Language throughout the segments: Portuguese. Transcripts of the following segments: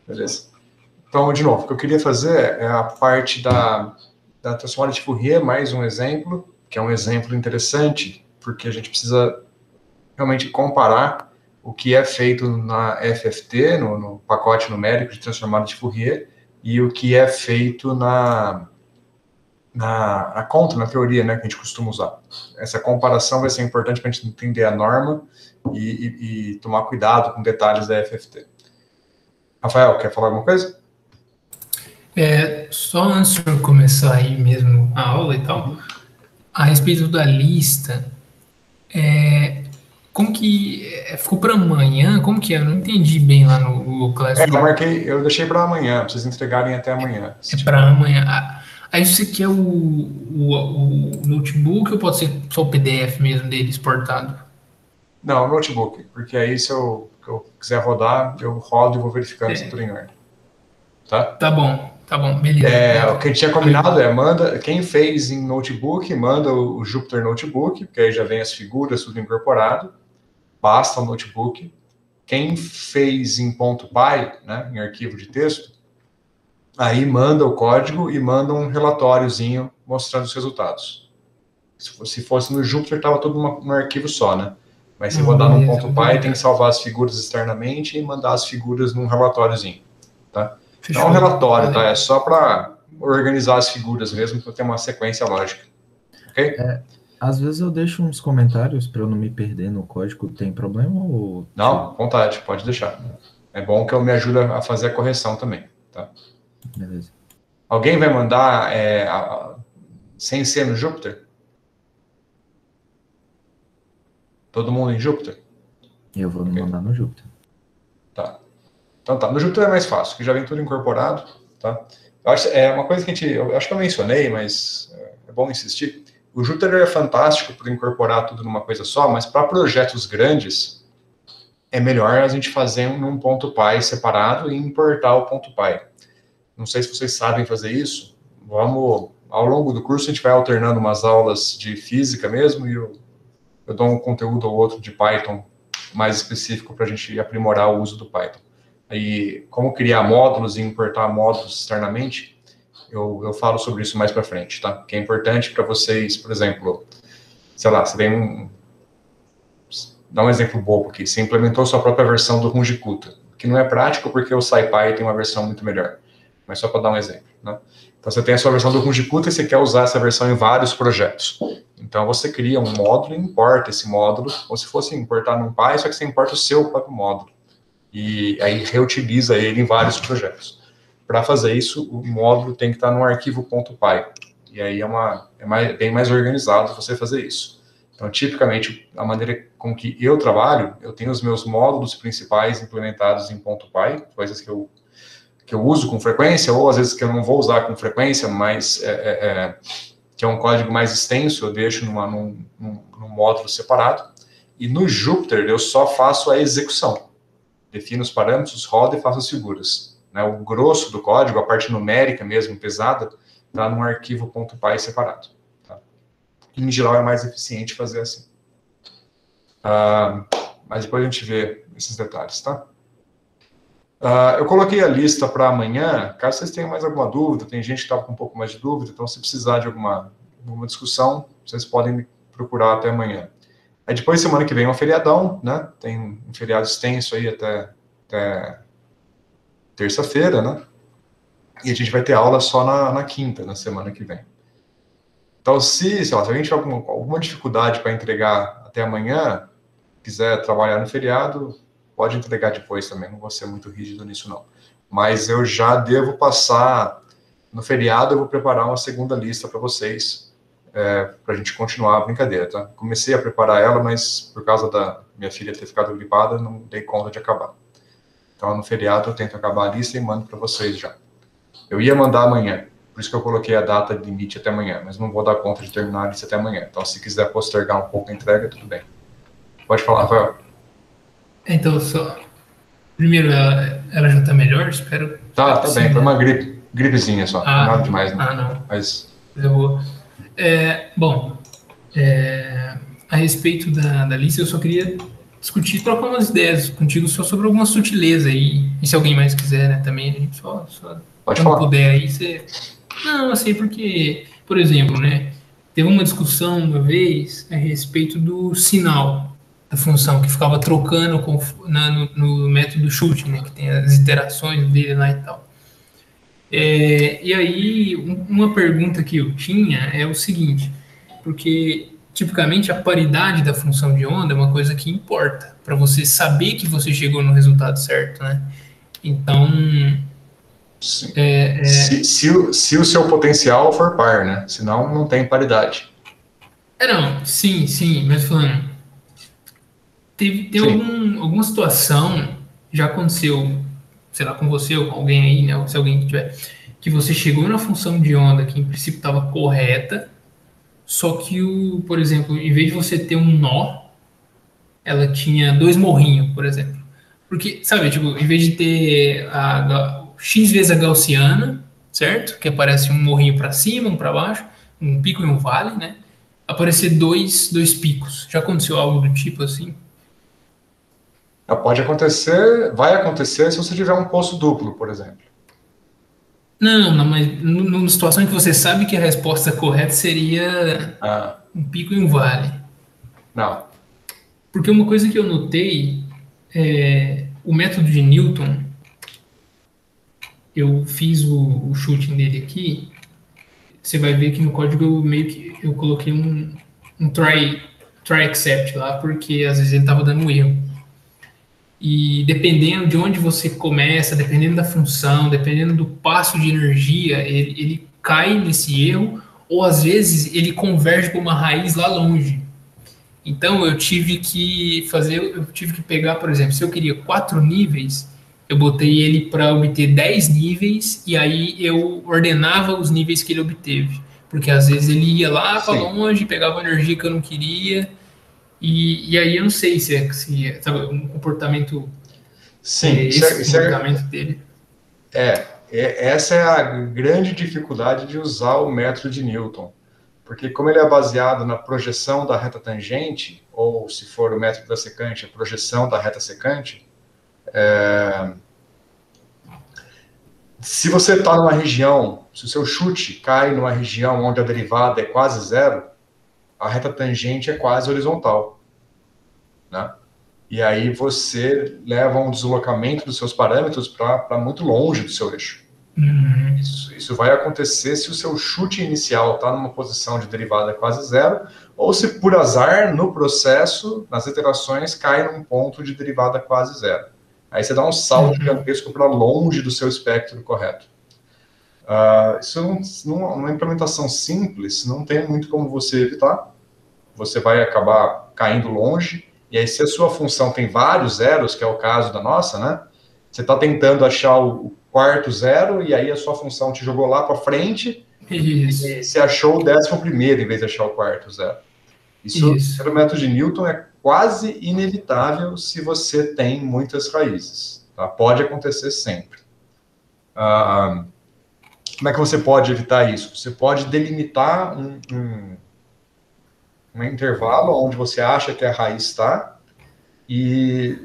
Beleza. Então, de novo, o que eu queria fazer é a parte da transformada de Fourier, mais um exemplo, que é um exemplo interessante, porque a gente precisa realmente comparar o que é feito na FFT, no pacote numérico de transformada de Fourier, e o que é feito na conta, na teoria, né, que a gente costuma usar. Essa comparação vai ser importante para a gente entender a norma e tomar cuidado com detalhes da FFT. Rafael, quer falar alguma coisa? Só antes de começar aí mesmo a aula e tal, a respeito da lista, como que ficou para amanhã? Como que é? Eu não entendi bem lá no Google Classroom. Eu deixei para amanhã, para vocês entregarem até amanhã. Para amanhã. Aí você quer o notebook ou pode ser só o PDF mesmo dele exportado? Não, o notebook, porque aí se eu quiser rodar, eu rodo e vou verificando se tudo em ordem. Tá bom, beleza. O que a gente tinha combinado manda, quem fez em notebook, manda o Jupyter Notebook, porque aí já vem as figuras, tudo incorporado, basta o notebook. Quem fez em .py, né, em arquivo de texto, aí manda o código e manda um relatóriozinho mostrando os resultados. Se fosse no Jupyter, estava tudo num arquivo só, né? Mas se rodar num .py, tem que salvar as figuras externamente e mandar as figuras num relatóriozinho, tá? Não é um relatório, tá? É só para organizar as figuras mesmo, para ter uma sequência lógica, ok? Às vezes eu deixo uns comentários para eu não me perder no código, tem problema ou... Não, vontade, pode deixar. É bom que eu me ajude a fazer a correção também, tá? Beleza. Alguém vai mandar sem ser no Jupyter? Todo mundo em Jupyter? Eu vou mandar no Jupyter. Tá. Então tá, no Jupyter é mais fácil, que já vem tudo incorporado, tá? Eu acho, uma coisa que eu acho que eu mencionei, mas é bom insistir. O Jupyter é fantástico para incorporar tudo numa coisa só, mas para projetos grandes, é melhor a gente fazer num .py separado e importar o .py. Não sei se vocês sabem fazer isso. Ao longo do curso, a gente vai alternando umas aulas de física mesmo, e eu dou um conteúdo ou outro de Python mais específico para a gente aprimorar o uso do Python. Aí, como criar módulos e importar módulos externamente, eu falo sobre isso mais para frente, tá? Que é importante para vocês, por exemplo, sei lá, você tem dá um exemplo bobo aqui, você implementou sua própria versão do Runjikuta, que não é prático porque o SciPy tem uma versão muito melhor, mas só para dar um exemplo, né? Então você tem a sua versão do Runjikuta e você quer usar essa versão em vários projetos. Então você cria um módulo e importa esse módulo, como se fosse importar num Py, só que você importa o seu próprio módulo. E aí reutiliza ele em vários projetos. Para fazer isso, o módulo tem que estar no arquivo .py. E aí bem mais organizado você fazer isso. Então, tipicamente, a maneira com que eu trabalho, eu tenho os meus módulos principais implementados em .py, coisas que eu uso com frequência, ou às vezes que eu não vou usar com frequência, mas que é um código mais extenso, eu deixo num módulo separado. E no Jupyter, eu só faço a execução. Defino os parâmetros, rodo e faço as figuras. Né? O grosso do código, a parte numérica mesmo, pesada, está num arquivo .py separado. Tá? Em geral, é mais eficiente fazer assim. Mas depois a gente vê esses detalhes, tá? Eu coloquei a lista para amanhã, caso vocês tenham mais alguma dúvida, tem gente que estava com um pouco mais de dúvida, então se precisar de alguma discussão, vocês podem me procurar até amanhã. Aí depois, semana que vem, é um feriadão, né? Tem um feriado extenso aí até terça-feira, né? E a gente vai ter aula só na quinta, na semana que vem. Então, se a gente tiver alguma dificuldade para entregar até amanhã, quiser trabalhar no feriado, pode entregar depois também, não vou ser muito rígido nisso não. Mas eu já devo passar, no feriado eu vou preparar uma segunda lista para vocês, para a gente continuar a brincadeira, tá? Comecei a preparar ela, mas por causa da minha filha ter ficado gripada, não dei conta de acabar. Então, no feriado eu tento acabar a lista e mando para vocês já. Eu ia mandar amanhã, por isso que eu coloquei a data de limite até amanhã, mas não vou dar conta de terminar a lista até amanhã. Então, se quiser postergar um pouco a entrega, tudo bem. Pode falar, Rafael. Então, primeiro, ela já tá melhor, espero. Tá bem, foi uma gripezinha só, não nada demais, não. Não. Mas eu vou. Bom, a respeito da lista, eu só queria discutir, trocar umas ideias contigo só sobre alguma sutileza aí. E se alguém mais quiser, né, também, a gente só Pode quando falar. puder aí, você... Não, assim, porque, por exemplo, né, teve uma discussão uma vez a respeito do sinal da função, que ficava trocando no método Schutting, né, que tem as iterações dele lá e tal. E aí, uma pergunta que eu tinha é o seguinte, porque tipicamente a paridade da função de onda é uma coisa que importa para você saber que você chegou no resultado certo, né? Então, Sim. Se o seu potencial for par, né? Senão não tem paridade. não, sim, mas falando, tem alguma situação, já aconteceu, sei lá, com você ou com alguém aí, né? Ou se alguém tiver, que você chegou na função de onda que em princípio estava correta, só que, por exemplo, em vez de você ter um nó, ela tinha dois morrinhos, por exemplo. Porque, sabe, tipo, em vez de ter X vezes a gaussiana, certo? Que aparece um morrinho para cima, um para baixo, um pico e um vale, né? Aparecer dois picos. Já aconteceu algo do tipo assim? Pode acontecer, vai acontecer se você tiver um poço duplo, por exemplo. Não, mas numa situação em que você sabe que a resposta correta seria um pico e um vale. Não. Porque uma coisa que eu notei o método de Newton, eu fiz o shooting dele aqui, você vai ver que no código eu coloquei um try except lá, porque às vezes ele estava dando erro. E dependendo de onde você começa, dependendo da função, dependendo do passo de energia, ele cai nesse erro, ou às vezes ele converge para uma raiz lá longe. Então eu tive que pegar, por exemplo, se eu queria 4 níveis, eu botei ele para obter 10 níveis e aí eu ordenava os níveis que ele obteve. Porque às vezes ele ia lá para longe, pegava energia que eu não queria, e aí eu não sei se sabe, um comportamento. Sim, esse comportamento dele. Essa é a grande dificuldade de usar o método de Newton. Porque como ele é baseado na projeção da reta tangente, ou se for o método da secante, a projeção da reta secante, se você está numa região, se o seu chute cai numa região onde a derivada é quase zero, a reta tangente é quase horizontal, né? E aí você leva um deslocamento dos seus parâmetros para muito longe do seu eixo. Uhum. Isso vai acontecer se o seu chute inicial está numa posição de derivada quase zero, ou se por azar, no processo, nas iterações, cai num ponto de derivada quase zero. Aí você dá um salto gigantesco para longe do seu espectro correto. Isso numa implementação simples, não tem muito como você evitar. Você vai acabar caindo longe, e aí se a sua função tem vários zeros, que é o caso da nossa, né? Você está tentando achar o quarto zero, e aí a sua função te jogou lá para frente, e você achou o 11º em vez de achar o quarto zero. Isso pelo método de Newton, é quase inevitável se você tem muitas raízes. Tá? Pode acontecer sempre. Como é que você pode evitar isso? Você pode delimitar um intervalo onde você acha que a raiz está, e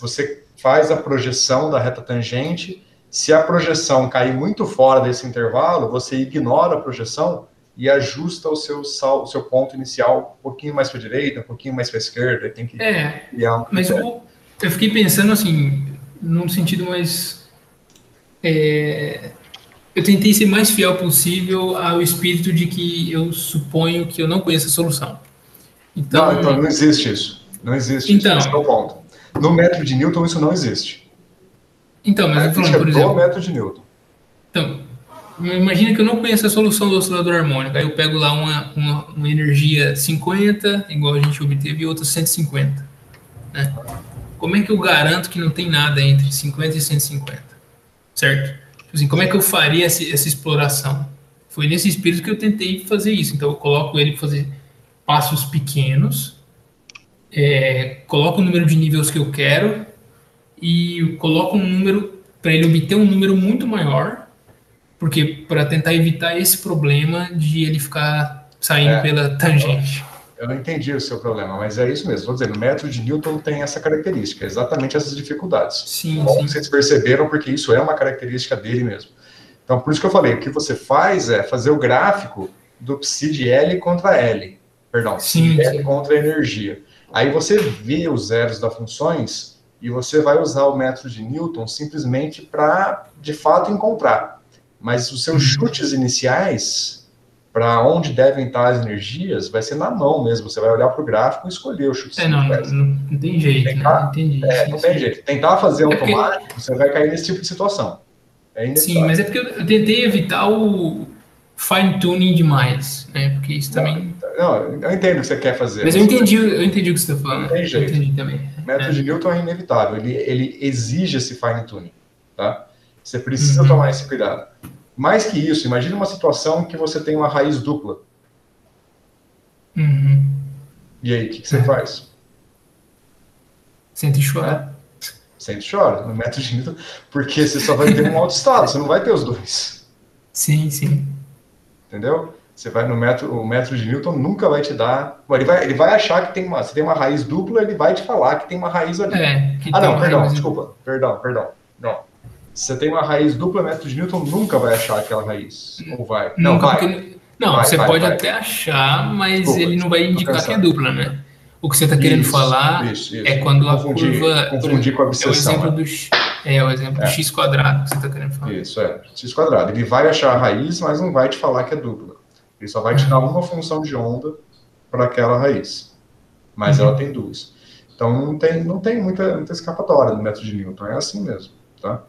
você faz a projeção da reta tangente. Se a projeção cair muito fora desse intervalo, você ignora a projeção e ajusta o seu ponto inicial um pouquinho mais para a direita, um pouquinho mais para a esquerda. Tem que criar mas eu fiquei pensando assim, num sentido mais... eu tentei ser mais fiel possível ao espírito de que eu suponho que eu não conheço a solução. Então não existe isso. Não existe isso. Esse é o ponto. No método de Newton, isso não existe. Então, mas eu falando, por exemplo... do método de Newton. Então, imagina que eu não conheço a solução do oscilador harmônico. Aí eu pego lá uma energia 50, igual a gente obteve, e outra 150. Né? Como é que eu garanto que não tem nada entre 50 e 150? Certo? Assim, como é que eu faria essa exploração? Foi nesse espírito que eu tentei fazer isso. Então, eu coloco ele para fazer passos pequenos, coloco o número de níveis que eu quero e coloco um número para ele obter um número muito maior, porque para tentar evitar esse problema de ele ficar saindo pela tangente. eu não entendi o seu problema, mas é isso mesmo. Estou dizendo, o método de Newton tem essa característica, exatamente essas dificuldades. Sim, Bom, sim. vocês perceberam, porque isso é uma característica dele mesmo. Então, por isso que eu falei, o que você faz é fazer o gráfico do psi de L contra L. Perdão, psi de L contra a energia. Aí você vê os zeros das funções e você vai usar o método de Newton simplesmente para, de fato, encontrar. Mas os seus chutes iniciais, para onde devem estar as energias, vai ser na mão mesmo. Você vai olhar para o gráfico e escolher o chute iniciais. Não tem jeito, Tentar, né? Entendi. não tem jeito. Tentar fazer automático, você vai cair nesse tipo de situação. Sim, mas é porque eu tentei evitar o fine-tuning demais, né? Porque isso também... Não, eu entendo o que você quer fazer. Mas eu entendi o que você está falando. Não tem jeito. Eu entendi também. O método de Newton é inevitável. Ele exige esse fine-tuning, tá? Você precisa tomar esse cuidado. Mais que isso, imagine uma situação que você tem uma raiz dupla. E aí, o que você faz? Sente chorar. Sente chora no método de Newton, porque você só vai ter um autoestado, você não vai ter os dois. Sim, sim. Entendeu? Você vai no método, o método de Newton nunca vai te dar. Bom, ele vai achar que se tem uma raiz dupla, ele vai te falar que tem uma raiz ali. Não, perdão, desculpa. Perdão. Não. Se você tem uma raiz dupla, o método de Newton nunca vai achar aquela raiz. Ou vai? Não, vai. Você pode até achar, mas desculpa, ele não vai indicar que é dupla, né? O que você está querendo falar é quando a curva... Confundir com a obsessão. É o exemplo do x quadrado que você está querendo falar. Isso, x quadrado. Ele vai achar a raiz, mas não vai te falar que é dupla. Ele só vai te dar uma função de onda para aquela raiz. Mas ela tem duas. Então não tem muita escapatória no método de Newton. É assim mesmo, tá?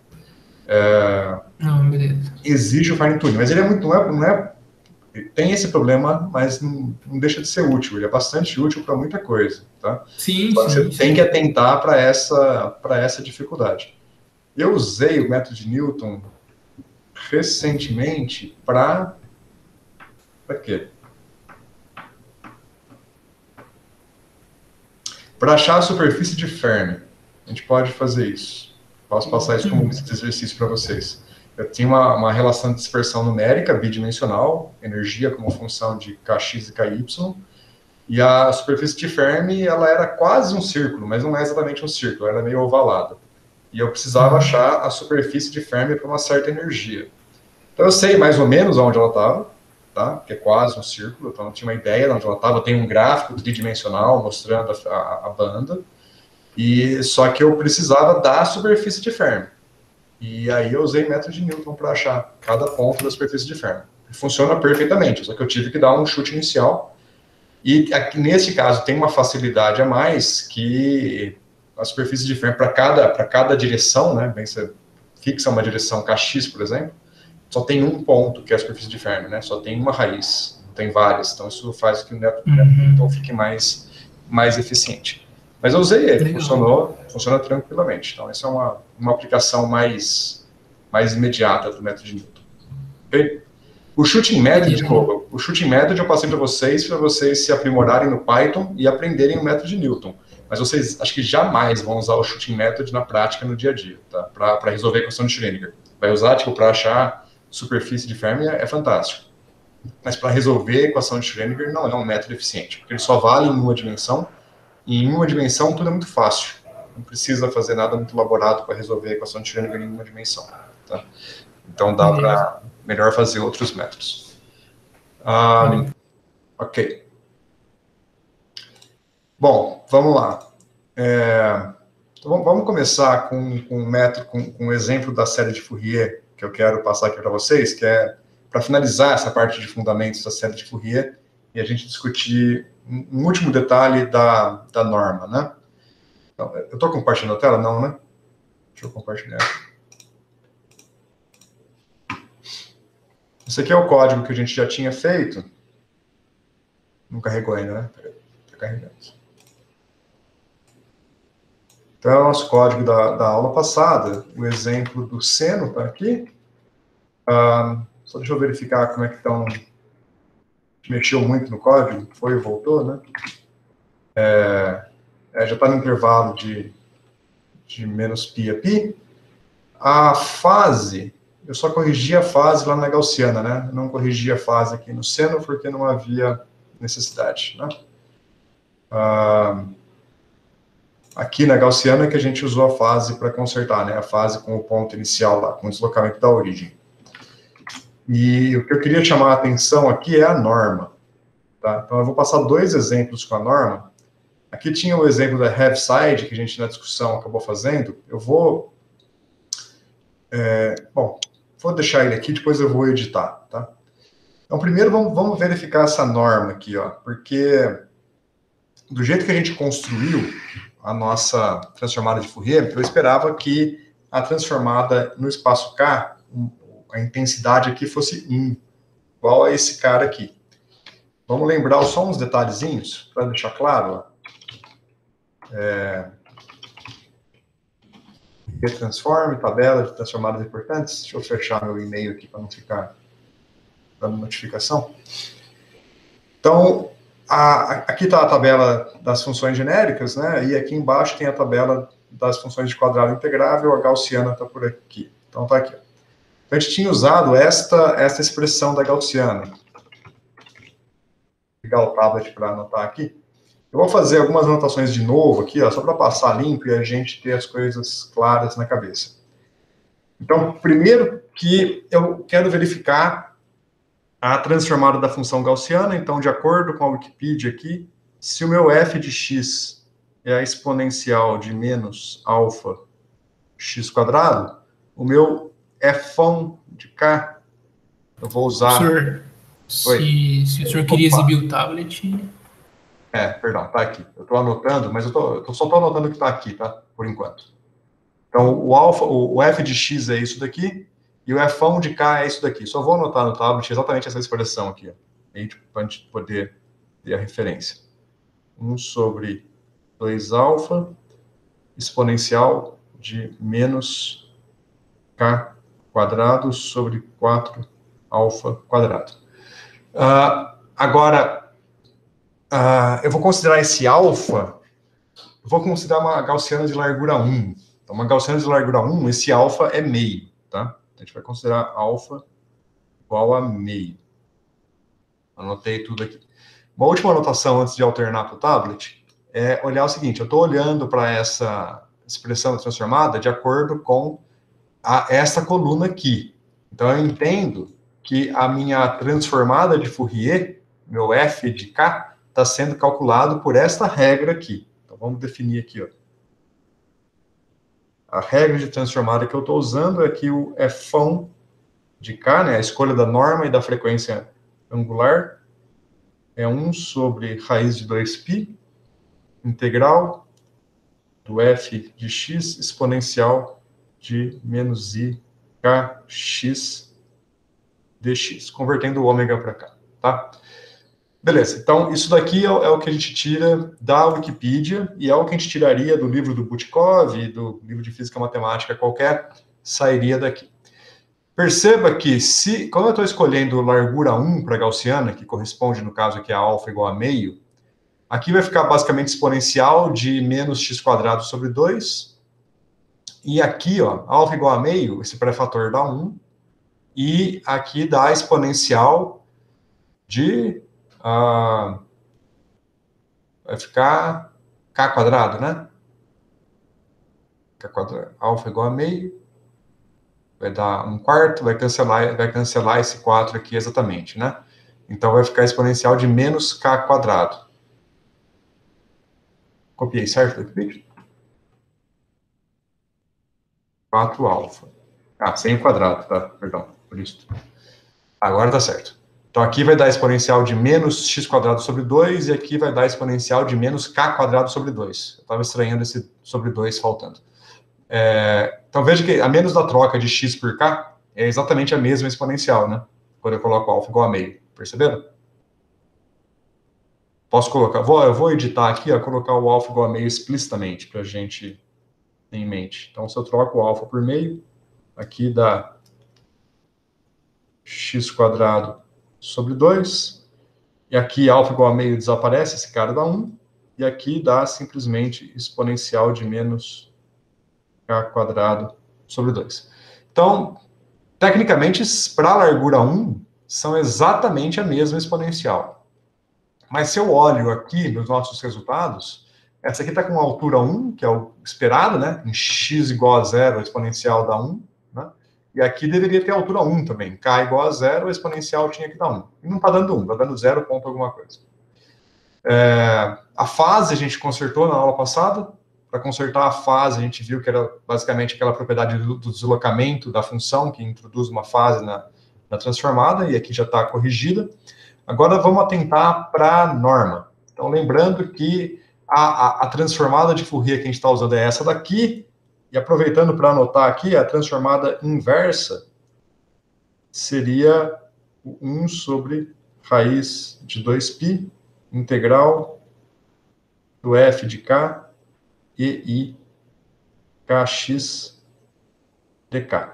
Beleza. Exige o fine tuning, mas ele é muito... Não é tem esse problema, mas não deixa de ser útil. Ele é bastante útil para muita coisa, tá? Sim, você tem que atentar para essa dificuldade. Eu usei o método de Newton recentemente para quê? Para achar a superfície de Fermi. A gente pode fazer isso. Posso passar isso como exercício para vocês. Eu tinha uma relação de dispersão numérica bidimensional, energia como função de Kx e Ky, e a superfície de Fermi, ela era quase um círculo, mas não é exatamente um círculo, ela era meio ovalada. E eu precisava achar a superfície de Fermi para uma certa energia. Então eu sei mais ou menos onde ela estava, tá? Que é quase um círculo, então eu tinha uma ideia de onde ela estava. Eu tenho um gráfico tridimensional mostrando a banda, e só que eu precisava da superfície de Fermi. E aí eu usei o método de Newton para achar cada ponto da superfície de Fermi. Funciona perfeitamente, só que eu tive que dar um chute inicial. E aqui, nesse caso tem uma facilidade a mais, que a superfície de Fermi, para cada direção, né, bem, você fixa uma direção Kx, por exemplo, só tem um ponto, que é a superfície de Fermi, né, só tem uma raiz, não tem várias. Então isso faz com que o método de Newton fique mais eficiente. Mas eu usei ele, funciona tranquilamente. Então, essa é uma aplicação mais imediata do método de Newton. Okay? O shooting method, de novo, o shooting method eu passei para vocês se aprimorarem no Python e aprenderem o método de Newton. Mas vocês, acho que jamais vão usar o shooting method na prática, no dia a dia, tá? Para resolver a equação de Schrödinger. Vai usar, para achar superfície de Fermi é fantástico. Mas para resolver a equação de Schrödinger não é um método eficiente, porque ele só vale em uma dimensão. E em uma dimensão, tudo é muito fácil. Não precisa fazer nada muito elaborado para resolver a equação de Schrödinger em uma dimensão. Tá? Então, dá para melhor fazer outros métodos. Ok. Bom, vamos lá. Então, vamos começar com um método, com um exemplo da série de Fourier, que eu quero passar aqui para vocês, que é para finalizar essa parte de fundamentos da série de Fourier, e a gente discutir um último detalhe da norma, né? Então, eu estou compartilhando a tela? Não, né? Deixa eu compartilhar. Esse aqui é o código que a gente já tinha feito. Não carregou ainda, né? Está carregando. Então, é o nosso código da aula passada. O exemplo do seno está aqui. Só deixa eu verificar como é que estão... Mexeu muito no código, foi e voltou, né? Já está no intervalo de menos π a π. A fase, eu só corrigi a fase lá na gaussiana, né? Não corrigi a fase aqui no seno porque não havia necessidade, né? Aqui na gaussiana que a gente usou a fase para consertar, né? A fase com o ponto inicial lá, com o deslocamento da origem. E o que eu queria chamar a atenção aqui é a norma. Tá? Então eu vou passar 2 exemplos com a norma. Aqui tinha o exemplo da have side, que a gente na discussão acabou fazendo. Eu vou... vou deixar ele aqui, depois eu vou editar, tá? Então, primeiro, vamos verificar essa norma aqui, ó, porque do jeito que a gente construiu a nossa transformada de Fourier, eu esperava que a transformada no espaço K, a intensidade aqui fosse 1, igual a esse cara aqui. Vamos lembrar só uns detalhezinhos, para deixar claro, ó. Retransforme, tabela de transformadas importantes. Deixa eu fechar meu e-mail aqui para não ficar dando notificação. Então, aqui está a tabela das funções genéricas, né? E aqui embaixo tem a tabela das funções de quadrado integrável, a gaussiana está por aqui. Então, está aqui. Então, a gente tinha usado esta expressão da gaussiana. Vou pegar o tablet para anotar aqui. Eu vou fazer algumas anotações de novo aqui, ó, só para passar limpo e a gente ter as coisas claras na cabeça. Então, primeiro que eu quero verificar a transformada da função gaussiana. Então, de acordo com a Wikipedia aqui, se o meu f de x é a exponencial de menos alfa x quadrado, o meu f de k, eu vou usar... Professor, se o senhor queria exibir o tablet... Perdão, tá aqui. Eu estou anotando, mas eu só estou anotando o que está aqui, tá? Por enquanto. Então, o f de x é isso daqui, e o f de k é isso daqui. Só vou anotar no tablet exatamente essa expressão aqui, para a gente poder ter a referência. 1 sobre 2 alfa, exponencial de menos k quadrado sobre 4 alfa quadrado. Agora... eu vou considerar esse alfa, eu vou considerar uma gaussiana de largura 1. Então, uma gaussiana de largura 1, esse alfa é meio, tá? A gente vai considerar alfa igual a meio. Anotei tudo aqui. Uma última anotação antes de alternar para o tablet é olhar o seguinte, eu estou olhando para essa expressão transformada de acordo com essa coluna aqui. Então, eu entendo que a minha transformada de Fourier, meu f de k, está sendo calculado por esta regra aqui. Então, vamos definir aqui, ó. A regra de transformada que eu estou usando é que o f de k, né, a escolha da norma e da frequência angular, é 1 sobre raiz de 2π, integral do f de x exponencial de menos i kx dx, convertendo o ômega para cá, tá? Beleza, então isso daqui é o que a gente tira da Wikipedia e é o que a gente tiraria do livro do Butkov, do livro de Física Matemática qualquer, sairia daqui. Perceba que quando eu estou escolhendo largura 1 para gaussiana, que corresponde no caso aqui a alfa igual a meio, aqui vai ficar basicamente exponencial de menos x quadrado sobre 2, e aqui, ó, alfa igual a meio, esse pré-fator dá 1, e aqui dá exponencial de... vai ficar k quadrado, né? K quadrado, alfa igual a meio, vai dar 1/4, vai cancelar esse 4 aqui exatamente, né? Então vai ficar exponencial de menos k quadrado. Copiei certo do vídeo? 4 alfa. Sem o quadrado, tá? Perdão, por isso. Agora tá certo. Então, aqui vai dar exponencial de menos x quadrado sobre 2, e aqui vai dar exponencial de menos k quadrado sobre 2. Eu estava estranhando esse sobre 2 faltando. Então, veja que a menos da troca de x por k é exatamente a mesma exponencial, né? Quando eu coloco alfa igual a meio. Perceberam? Posso colocar... Eu vou editar aqui, ó, colocar o alfa igual a meio explicitamente, para a gente ter em mente. Então, se eu troco o alfa por meio, aqui dá x quadrado sobre 2, e aqui alfa igual a meio desaparece, esse cara dá 1, e aqui dá simplesmente exponencial de menos k quadrado sobre 2. Então, tecnicamente, para a largura 1, são exatamente a mesma exponencial. Mas se eu olho aqui nos nossos resultados, essa aqui está com altura 1, que é o esperado, né? Em x igual a 0, a exponencial dá 1, né? E aqui deveria ter altura 1 também. K igual a 0, a exponencial tinha que dar 1. E não está dando 1, está dando 0 ponto alguma coisa. A fase a gente consertou na aula passada. Para consertar a fase, a gente viu que era basicamente aquela propriedade do deslocamento da função, que introduz uma fase na transformada, e aqui já está corrigida. Agora vamos atentar para a norma. Então, lembrando que a transformada de Fourier que a gente está usando é essa daqui, e aproveitando para anotar aqui, a transformada inversa seria o 1 sobre raiz de 2π, integral do f de k e i kx dk.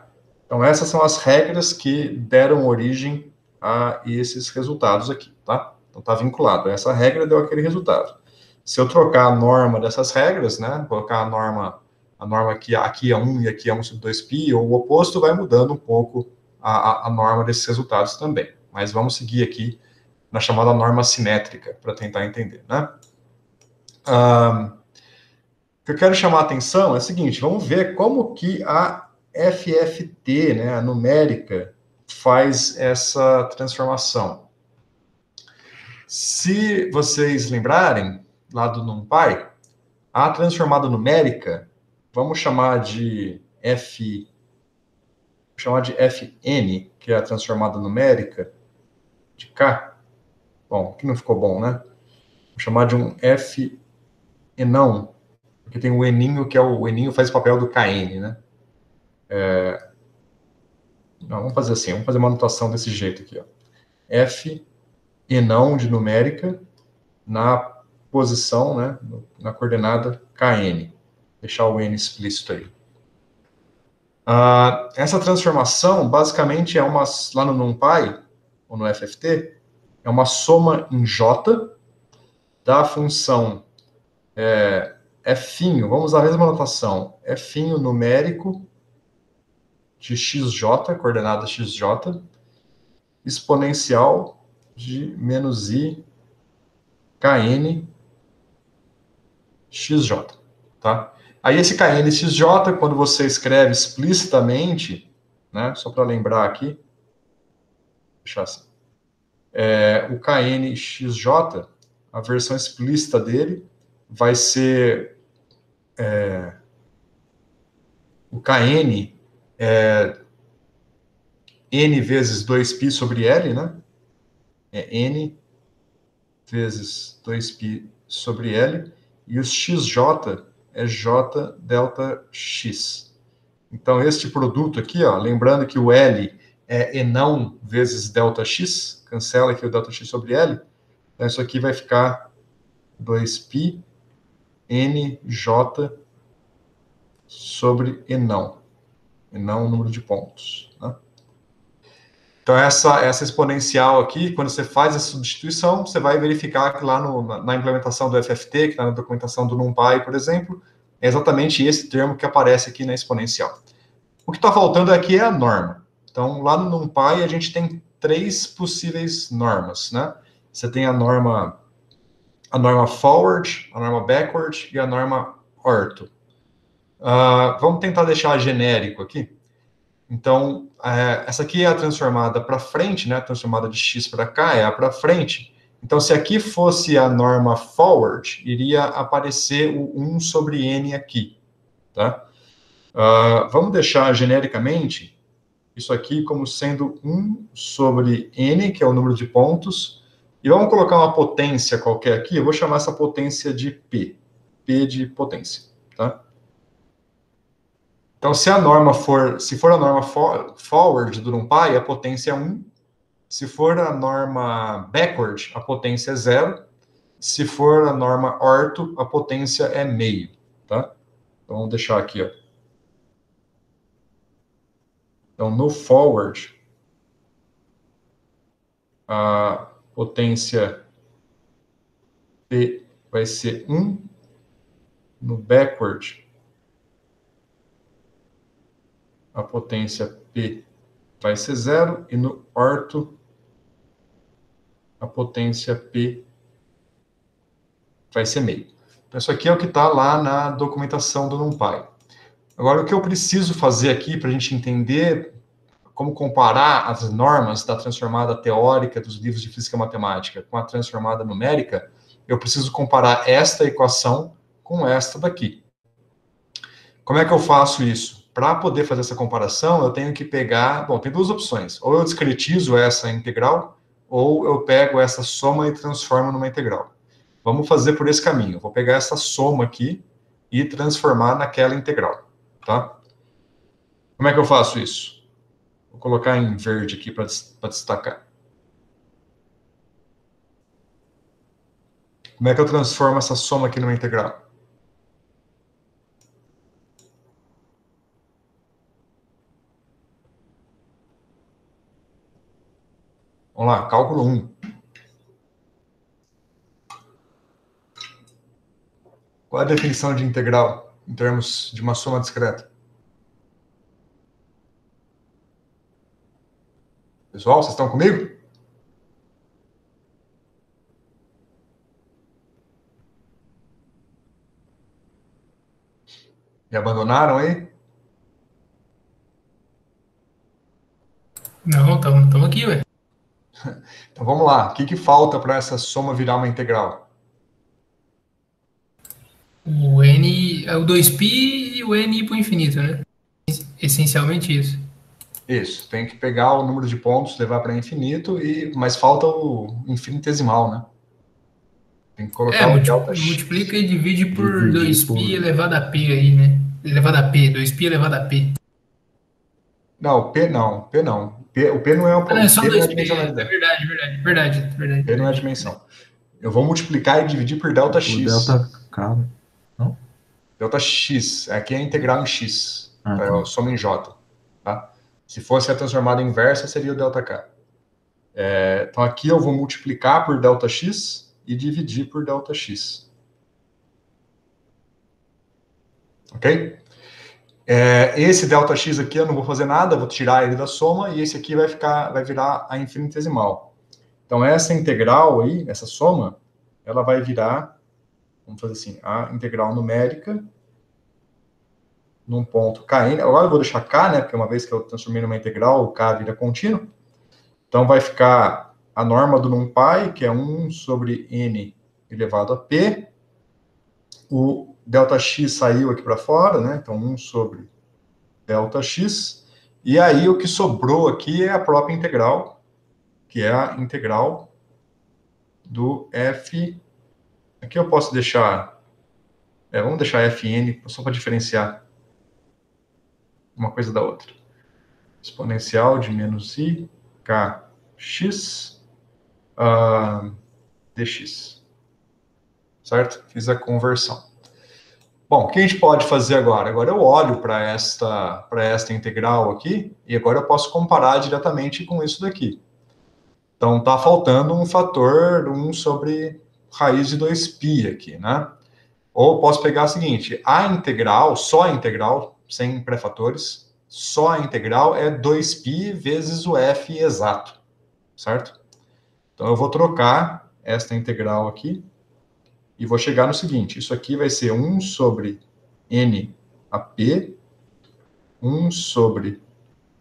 Então, essas são as regras que deram origem a esses resultados aqui, tá? Então, está vinculado. Essa regra deu aquele resultado. Se eu trocar a norma dessas regras, né, colocar a norma aqui é 1 e aqui é 1 sobre 2π, ou o oposto, vai mudando um pouco a norma desses resultados também. Mas vamos seguir aqui na chamada norma simétrica, para tentar entender, né? O que eu quero chamar a atenção é o seguinte, vamos ver como que a FFT, né, a numérica, faz essa transformação. Se vocês lembrarem, lá do NumPy, a transformada numérica, vamos chamar de Fn, que é a transformada numérica de K. Bom, aqui não ficou bom, né? Vou chamar de um Fnão, porque tem o eninho, que é o eninho faz o papel do Kn, né? Não, vamos fazer assim, vamos fazer uma anotação desse jeito aqui, ó. F enão de numérica na posição, né, na coordenada Kn. Deixar o n explícito aí. Essa transformação, basicamente, é uma, lá no NumPy, ou no FFT, é uma soma em J da função f', vamos usar a mesma notação, f' numérico de xj, coordenada xj, exponencial de menos i kn xj, tá? Aí esse kn xj, quando você escreve explicitamente, né, só para lembrar aqui, deixar assim, o kn xj, a versão explícita dele vai ser o kn n vezes 2π sobre L, né? É n vezes 2π sobre L, e o xj é j delta x. Então, este produto aqui, ó, lembrando que o L é enão vezes delta x, cancela aqui o delta x sobre L, então isso aqui vai ficar 2π nj sobre enão. Enão é o número de pontos, né? Então, essa exponencial aqui, quando você faz essa substituição, você vai verificar que lá na implementação do FFT, que está na documentação do NumPy, por exemplo, é exatamente esse termo que aparece aqui na exponencial. O que está faltando aqui é a norma. Então, lá no NumPy, a gente tem 3 possíveis normas, né? Você tem a norma forward, a norma backward e a norma ortho. Vamos tentar deixar genérico aqui. Então, essa aqui é a transformada para frente, né? A transformada de x para k é a para frente. Então, se aqui fosse a norma forward, iria aparecer o 1 sobre n aqui, tá? Vamos deixar genericamente isso aqui como sendo 1 sobre n, que é o número de pontos, e vamos colocar uma potência qualquer aqui, eu vou chamar essa potência de P de potência, tá? Então, se for a norma forward do NumPy, a potência é 1. Se for a norma backward, a potência é 0. Se for a norma ortho, a potência é meio, tá? Então, vamos deixar aqui, ó. Então, no forward, a potência P vai ser 1. No backward, a potência P vai ser 0, e no ortho, a potência P vai ser meio. Então, isso aqui é o que está lá na documentação do NumPy. Agora, o que eu preciso fazer aqui para a gente entender como comparar as normas da transformada teórica dos livros de física e matemática com a transformada numérica, eu preciso comparar esta equação com esta daqui. Como é que eu faço isso? Para poder fazer essa comparação, eu tenho que pegar... Bom, tem duas opções. Ou eu discretizo essa integral, ou eu pego essa soma e transformo numa integral. Vamos fazer por esse caminho. Eu vou pegar essa soma aqui e transformar naquela integral. Tá? Como é que eu faço isso? Vou colocar em verde aqui para destacar. Como é que eu transformo essa soma aqui numa integral? Vamos lá, cálculo 1. Qual é a definição de integral em termos de uma soma discreta? Pessoal, vocês estão comigo? Me abandonaram aí? Não, estamos aqui, ué. Então vamos lá. O que falta para essa soma virar uma integral? O N é o 2π e o N ir para o infinito, né? Essencialmente isso. Isso. Tem que pegar o número de pontos, levar para infinito, mas falta o infinitesimal, né? Tem que colocar o delta x. Multiplica e divide por Dividir 2π por- elevado a p aí, né? Elevado a p, 2π elevado a p. Não, P não. P não. O P não é Ah, não, é só P não é 2π. É dimensionalidade. verdade. P não é dimensão. Eu vou multiplicar e dividir por delta O x. delta K, não? Delta x. Aqui é a integral em x. Ah, Tá? tá. É o soma em j. Tá? Se fosse a transformada inversa, seria o delta k. Então aqui eu vou multiplicar por delta x e dividir por delta x. Ok? Esse delta x aqui eu não vou fazer nada, vou tirar ele da soma, e esse aqui vai virar a infinitesimal. Então essa integral aí, essa soma, ela vai virar, vamos fazer assim, a integral numérica num ponto kn. Agora eu vou deixar k, né, porque uma vez que eu transformei numa integral, o k vira contínuo. Então vai ficar a norma do NumPy, que é 1 sobre n elevado a p. O delta x saiu aqui para fora, né? Então 1 sobre delta x. E aí o que sobrou aqui é a própria integral, que é a integral do f. Aqui eu posso deixar... vamos deixar fn, só para diferenciar uma coisa da outra. Exponencial de menos i, kx, dx. Certo? Fiz a conversão. Bom, o que a gente pode fazer agora? Agora eu olho para esta integral aqui, e agora eu posso comparar diretamente com isso daqui. Então, está faltando um fator 1 sobre raiz de 2π aqui, né? Ou posso pegar o seguinte, a integral, só a integral, sem pré-fatores, só a integral é 2π vezes o f exato, certo? Então, eu vou trocar esta integral aqui, e vou chegar no seguinte, isso aqui vai ser 1 sobre n a p, 1 sobre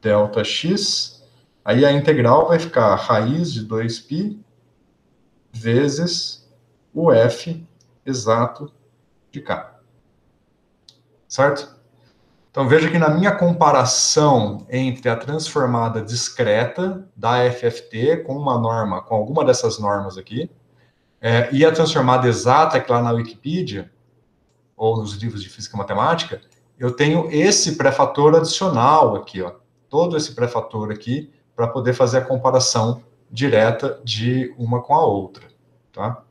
delta x, aí a integral vai ficar raiz de 2π vezes o f exato de k. Certo? Então veja que na minha comparação entre a transformada discreta da FFT com uma norma, com alguma dessas normas aqui, e a transformada exata, que lá na Wikipedia, ou nos livros de física e matemática, eu tenho esse pré-fator adicional aqui, ó, todo esse pré-fator aqui, para poder fazer a comparação direta de uma com a outra. Tá?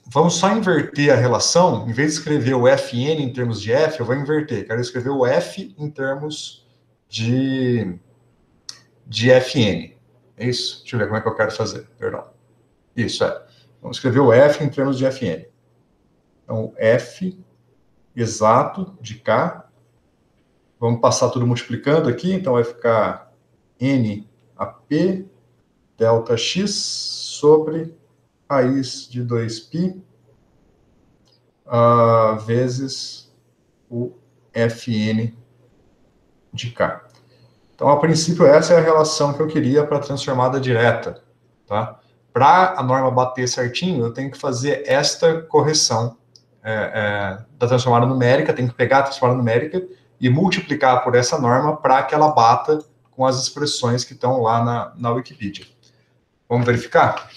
Vamos só inverter a relação, em vez de escrever o Fn em termos de F, eu vou inverter, quero escrever o F em termos de Fn. É isso? Deixa eu ver como é que eu quero fazer, perdão. Isso, Vamos escrever o F em termos de Fn. Então, F exato de K. Vamos passar tudo multiplicando aqui, então vai ficar N a P delta X sobre raiz de 2π vezes o Fn de K. Então, a princípio, essa é a relação que eu queria para a transformada direta. Tá? Para a norma bater certinho, eu tenho que fazer esta correção da transformada numérica, tenho que pegar a transformada numérica e multiplicar por essa norma para que ela bata com as expressões que estão lá na Wikipedia. Vamos verificar?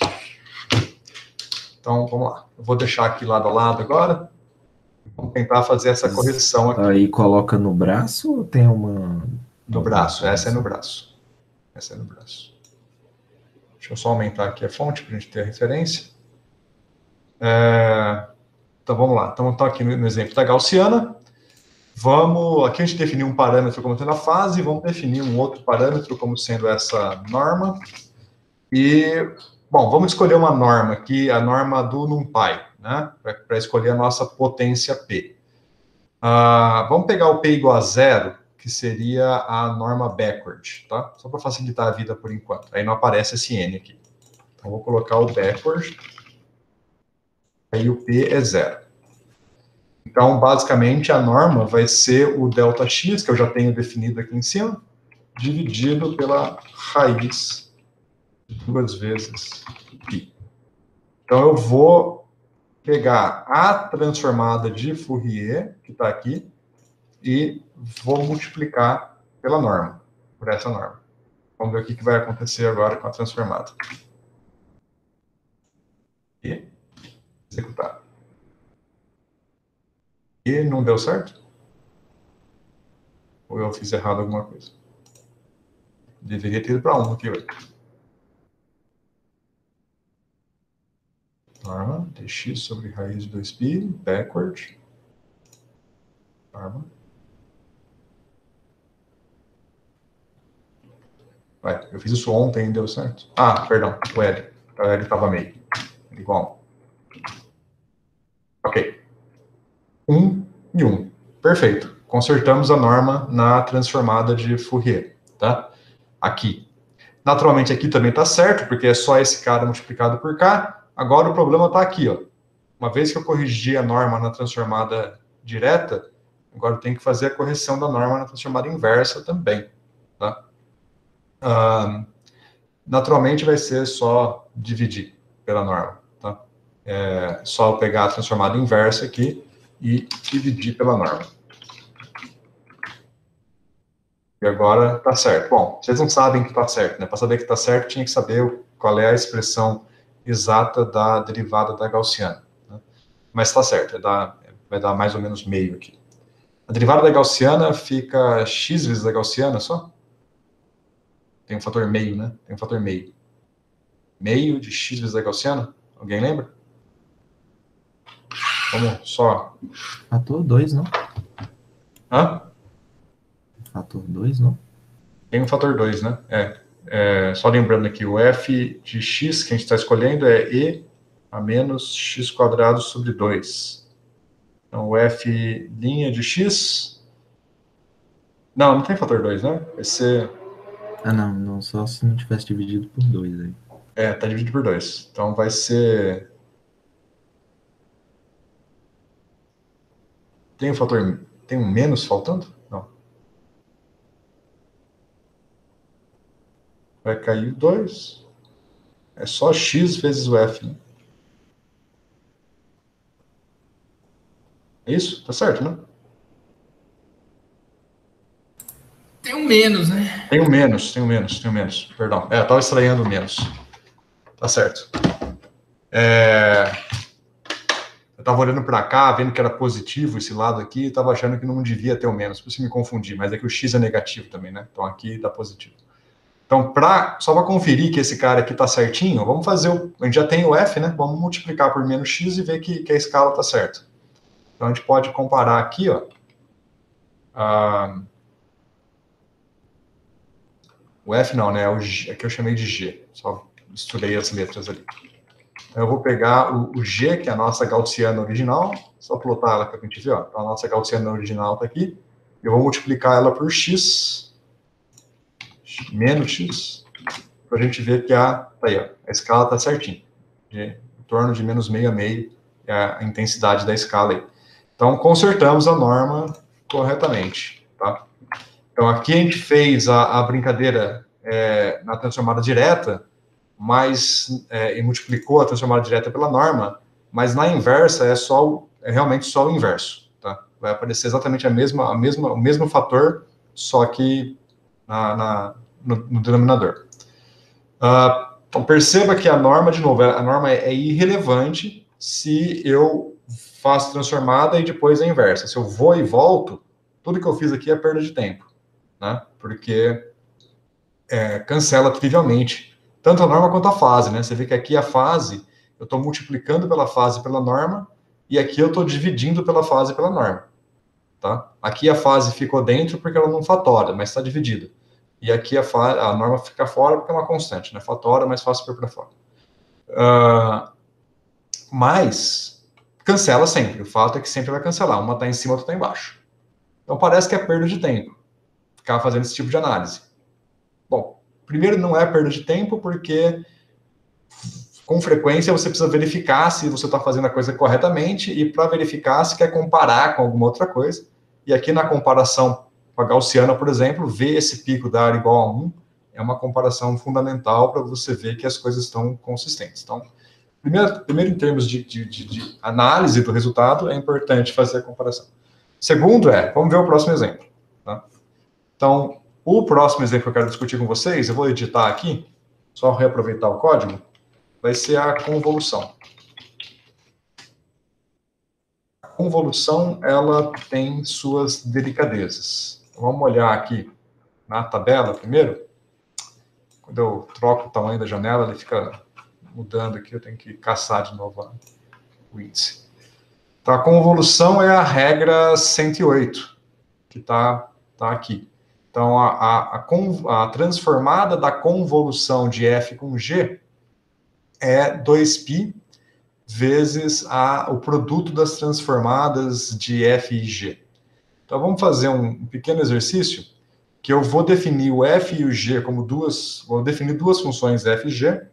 Então, vamos lá. Eu vou deixar aqui lado a lado agora. Vamos tentar fazer essa correção aqui. Aí coloca no braço ou tem uma... No braço, essa é no braço. Essa é no braço. Deixa eu só aumentar aqui a fonte para a gente ter a referência. Então, vamos lá. Estamos aqui no exemplo da gaussiana. Aqui a gente definiu um parâmetro como sendo a fase, vamos definir um outro parâmetro como sendo essa norma. Bom, vamos escolher uma norma aqui, a norma do NumPy, né? Para escolher a nossa potência P. Vamos pegar o P igual a 0, que seria a norma backward, tá? Só para facilitar a vida por enquanto. Aí não aparece esse N aqui. Então, vou colocar o backward. Aí o P é 0. Então, basicamente, a norma vai ser o ΔX, que eu já tenho definido aqui em cima, dividido pela raiz de 2 vezes π. Então, eu vou pegar a transformada de Fourier, que está aqui, e vou multiplicar pela norma, por essa norma. Vamos ver o que vai acontecer agora com a transformada. E executar. E não deu certo? Ou eu fiz errado alguma coisa? Deveria ter ido para 1 aqui hoje. Norma, dx sobre raiz de 2π, backward. Norma. Vai, eu fiz isso ontem e deu certo. Perdão, o L. O L estava meio. Igual. Ok. 1 e 1. Perfeito. Consertamos a norma na transformada de Fourier, tá? Aqui. Naturalmente, aqui também está certo, porque é só esse cara multiplicado por K. Agora, o problema está aqui, ó. Uma vez que eu corrigi a norma na transformada direta, agora eu tenho que fazer a correção da norma na transformada inversa também, tá? Naturalmente, vai ser só dividir pela norma, tá? Só eu pegar a transformada inversa aqui e dividir pela norma. E agora está certo. Bom, vocês não sabem que está certo, né? Para saber que está certo, tinha que saber qual é a expressão exata da derivada da gaussiana, né? Mas está certo, vai dar mais ou menos meio aqui. A derivada da gaussiana fica x vezes a gaussiana só? Tem um fator meio, né? Tem um fator meio. Meio de x vezes a gaussiana? Alguém lembra? Vamos só... Fator 2, não? Hã? Fator 2, não? Tem um fator 2, né? Só lembrando aqui, o f de x que a gente está escolhendo é e a menos x quadrado sobre 2. Então, o f' de x... Não tem fator 2, né? Vai ser... Não, só se não tivesse dividido por 2 aí. Tá dividido por 2. Então, vai ser... Tem um menos faltando? Não. Vai cair 2. É só x vezes o f, né? É isso? Tá certo, né? Tem um menos, né? Tem um menos. Perdão. Eu tava estranhando o menos. Tá certo. Eu tava olhando para cá, vendo que era positivo esse lado aqui, e tava achando que não devia ter o menos, por isso me confundi, mas é que o x é negativo também, né? Então aqui dá positivo. Então, só para conferir que esse cara aqui tá certinho, vamos fazer a gente já tem o f, né? Vamos multiplicar por menos x e ver que a escala tá certa. Então a gente pode comparar aqui, ó. O f não, né? O G, aqui eu chamei de g, só estudei as letras ali. Eu vou pegar o G, que é a nossa gaussiana original, só plotar ela para a gente ver, ó. Então, a nossa gaussiana original está aqui. Eu vou multiplicar ela por x, menos x, para a gente ver que tá aí, ó, a escala está certinha. em torno de menos meio a meio, é a intensidade da escala aí. Então, consertamos a norma corretamente, tá? Então, aqui a gente fez a brincadeira na transformada direta, e multiplicou a transformada direta pela norma, mas na inversa é realmente só o inverso, tá? Vai aparecer exatamente o mesmo fator, só que no denominador. Então, perceba que a norma, de novo, a norma é irrelevante se eu faço transformada e depois a inversa. Se eu vou e volto, tudo que eu fiz aqui é perda de tempo, né? Porque cancela trivialmente tanto a norma quanto a fase, né? Você vê que aqui a fase, eu estou multiplicando pela fase pela norma, e aqui eu estou dividindo pela fase pela norma, tá? Aqui a fase ficou dentro porque ela não fatora, mas está dividida. E aqui a norma fica fora porque é uma constante, né? Fatora, mas fácil por para fora. Mas cancela sempre. O fato é que sempre vai cancelar. Uma está em cima, outra está embaixo. Então parece que é perda de tempo ficar fazendo esse tipo de análise. Bom, primeiro não é perda de tempo porque com frequência você precisa verificar se você está fazendo a coisa corretamente, e para verificar se quer comparar com alguma outra coisa. E aqui na comparação com a gaussiana, por exemplo, ver esse pico dar igual a 1 é uma comparação fundamental para você ver que as coisas estão consistentes. Então, primeiro em termos de análise do resultado, é importante fazer a comparação. Segundo vamos ver o próximo exemplo. Tá? Então, o próximo exemplo que eu quero discutir com vocês, eu vou editar aqui, só reaproveitar o código, vai ser a convolução. A convolução, ela tem suas delicadezas. Vamos olhar aqui na tabela primeiro. Quando eu troco o tamanho da janela, ele fica mudando aqui, eu tenho que caçar de novo o índice. Então, a convolução é a regra 108, que está aqui. Então, a transformada da convolução de f com g é 2π vezes o produto das transformadas de f e g. Então, vamos fazer um pequeno exercício, que eu vou definir o f e o g como vou definir duas funções f e g,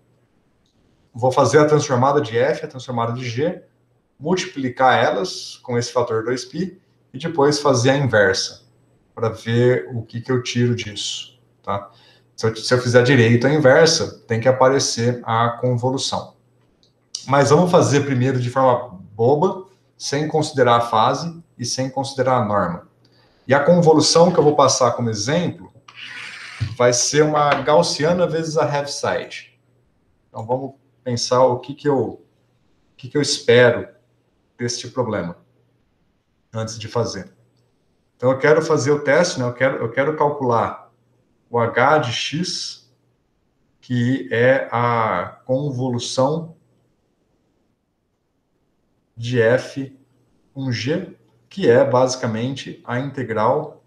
vou fazer a transformada de f, a transformada de g, multiplicar elas com esse fator 2π, e depois fazer a inversa, para ver o que eu tiro disso, tá? Se eu fizer direito a inversa, tem que aparecer a convolução. Mas vamos fazer primeiro de forma boba, sem considerar a fase e sem considerar a norma. E a convolução que eu vou passar como exemplo vai ser uma gaussiana vezes a Heaviside. Então vamos pensar o que eu espero deste problema antes de fazer. Então eu quero fazer o teste, né? Eu quero calcular o h de x, que é a convolução de f com g, que é basicamente a integral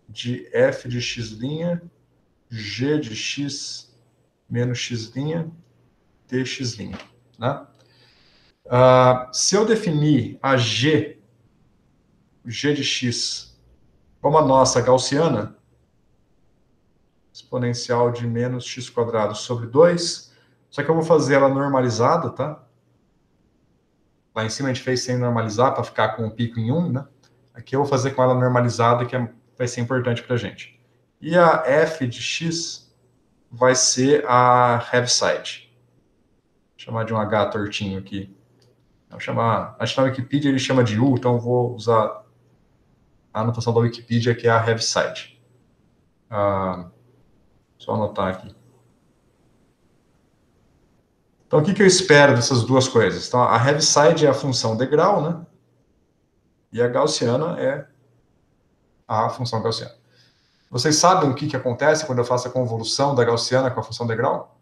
de f de x', g de x menos x' dx', né? Se eu definir a g de x como a nossa gaussiana, exponencial de menos x² sobre 2, só que eu vou fazer ela normalizada, tá? Lá em cima a gente fez sem normalizar, para ficar com o pico em 1, né? Aqui eu vou fazer com ela normalizada, que vai ser importante para a gente. E a f de x vai ser a Heaviside. Vou chamar de um H tortinho aqui. Acho que na Wikipedia ele chama de U, então eu vou usar a anotação da Wikipedia, que é a Heaviside. Só anotar aqui. Então, o que eu espero dessas duas coisas? Então, a Heaviside é a função degrau, né? E a gaussiana é a função gaussiana. Vocês sabem o que acontece quando eu faço a convolução da gaussiana com a função degrau?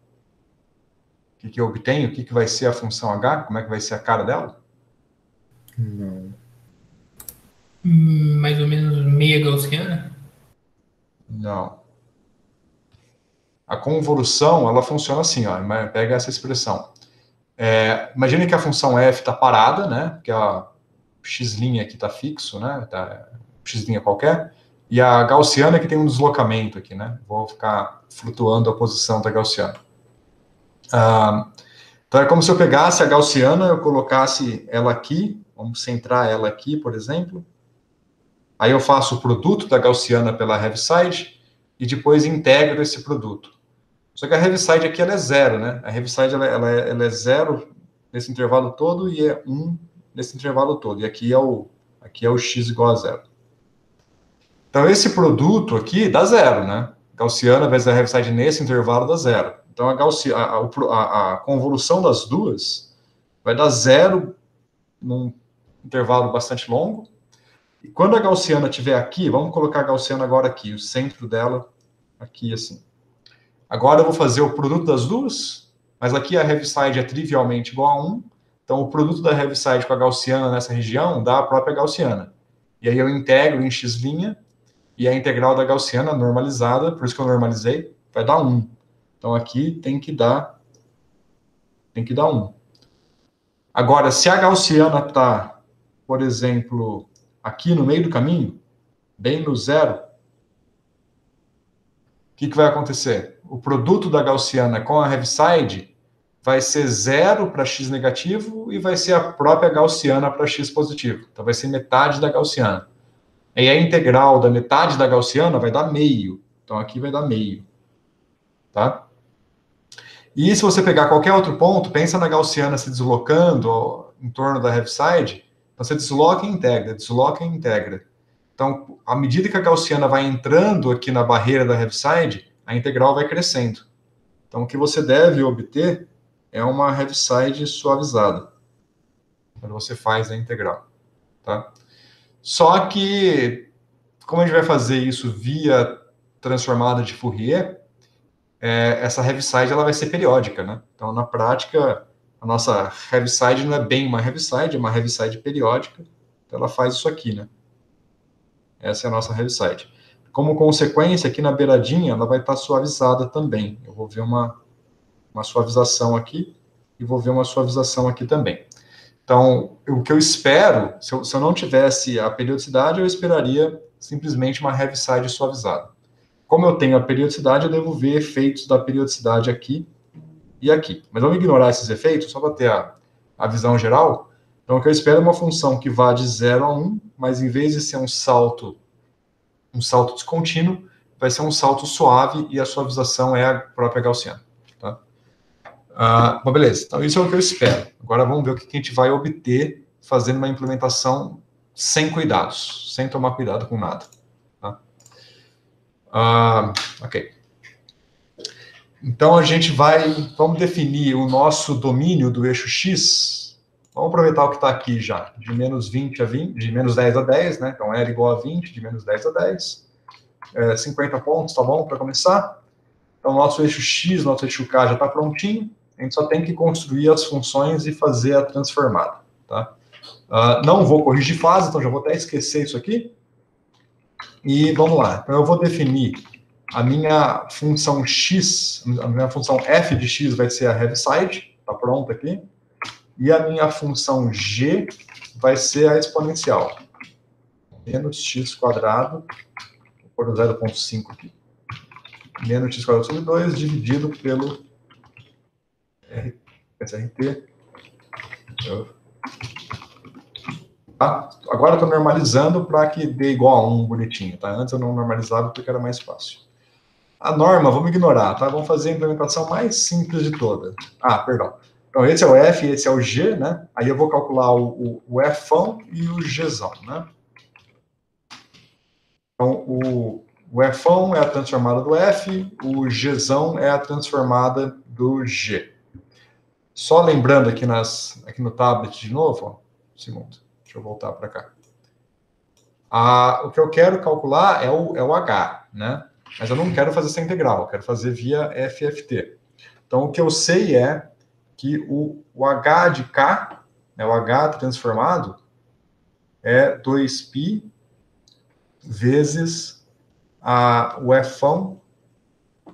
O que eu obtenho? O que vai ser a função h? Como é que vai ser a cara dela? Não. Mais ou menos meia gaussiana? Não. A convolução, ela funciona assim, ó. Pega essa expressão. Imagine que a função f está parada, né? Porque a x' aqui está fixo, né? Tá, x' qualquer. E a gaussiana que tem um deslocamento aqui, né? Vou ficar flutuando a posição da gaussiana. Então, Então, é como se eu pegasse a gaussiana, eu colocasse ela aqui, vamos centrar ela aqui, por exemplo. Aí eu faço o produto da gaussiana pela Heaviside e depois integro esse produto. Só que a Heaviside aqui ela é zero, né? A Heaviside ela é zero nesse intervalo todo e é 1 nesse intervalo todo. E aqui é o x igual a zero. Então, esse produto aqui dá zero, né? Gaussiana vezes a Heaviside nesse intervalo dá zero. Então, a convolução das duas vai dar zero num intervalo bastante longo. E quando a gaussiana estiver aqui, vamos colocar a gaussiana agora aqui, o centro dela aqui assim. Agora eu vou fazer o produto das duas, mas aqui a Heaviside é trivialmente igual a 1. Então, o produto da Heaviside com a gaussiana nessa região dá a própria gaussiana. E aí eu integro em x', e a integral da gaussiana normalizada, por isso que eu normalizei, vai dar 1. Então, aqui tem que dar 1. Agora, se a gaussiana está, por exemplo, aqui no meio do caminho, bem no zero, o que vai acontecer? O produto da gaussiana com a Heaviside vai ser zero para x negativo e vai ser a própria gaussiana para x positivo. Então, vai ser metade da gaussiana. E a integral da metade da gaussiana vai dar meio. Então, aqui vai dar meio. Tá? E se você pegar qualquer outro ponto, pensa na gaussiana se deslocando em torno da Heaviside, você desloca e integra, desloca e integra. Então, à medida que a gaussiana vai entrando aqui na barreira da Heaviside, a integral vai crescendo. Então, o que você deve obter é uma Heaviside suavizada, quando você faz a integral. Tá? Só que, como a gente vai fazer isso via transformada de Fourier, essa Heaviside ela vai ser periódica, né? Então, na prática, a nossa Heaviside não é bem uma Heaviside, é uma Heaviside periódica. Então, ela faz isso aqui, né? Essa é a nossa Heaviside. Como consequência, aqui na beiradinha, ela vai estar suavizada também. Eu vou ver uma suavização aqui e vou ver uma suavização aqui também. Então, o que eu espero, se eu não tivesse a periodicidade, eu esperaria simplesmente uma Heaviside suavizada. Como eu tenho a periodicidade, eu devo ver efeitos da periodicidade aqui e aqui. Mas vamos ignorar esses efeitos, só para ter a visão geral. Então, o que eu espero é uma função que vá de 0 a 1, mas em vez de ser um salto descontínuo, vai ser um salto suave e a suavização é a própria gaussiana. Tá? Bom, beleza. Então, isso é o que eu espero. Agora, vamos ver o que a gente vai obter fazendo uma implementação sem cuidados, sem tomar cuidado com nada. Ok. Então, vamos definir o nosso domínio do eixo X. Vamos aproveitar o que está aqui já, de menos 20 a 20, de menos 10 a 10, né? Então, L igual a 20, de menos 10 a 10. 50 pontos, tá bom, para começar. Então, nosso eixo X, nosso eixo K já está prontinho. A gente só tem que construir as funções e fazer a transformada, tá? Não vou corrigir fase, então já vou até esquecer isso aqui. E vamos lá. Então, eu vou definir a minha função x, a minha função f de x vai ser a Heaviside, está pronta aqui. E a minha função g vai ser a exponencial. Menos x quadrado, vou pôr o 0,5 aqui. Menos x quadrado sobre 2 dividido pelo SRT. Tá? Agora eu estou normalizando para que dê igual a 1 bonitinho. Tá? Antes eu não normalizava porque era mais fácil. A norma, vamos ignorar, tá? Vamos fazer a implementação mais simples de toda. Perdão. Então, esse é o F, esse é o G, né? Aí eu vou calcular o Fão e o Gzão, né? Então, o Fão é a transformada do F, o Gzão é a transformada do G. Só lembrando aqui no tablet de novo, ó, um segundo, deixa eu voltar para cá. O que eu quero calcular é o H, né? Mas eu não quero fazer essa integral, eu quero fazer via FFT. Então, o que eu sei é que o H de K, né, o H transformado, é 2π vezes o Fão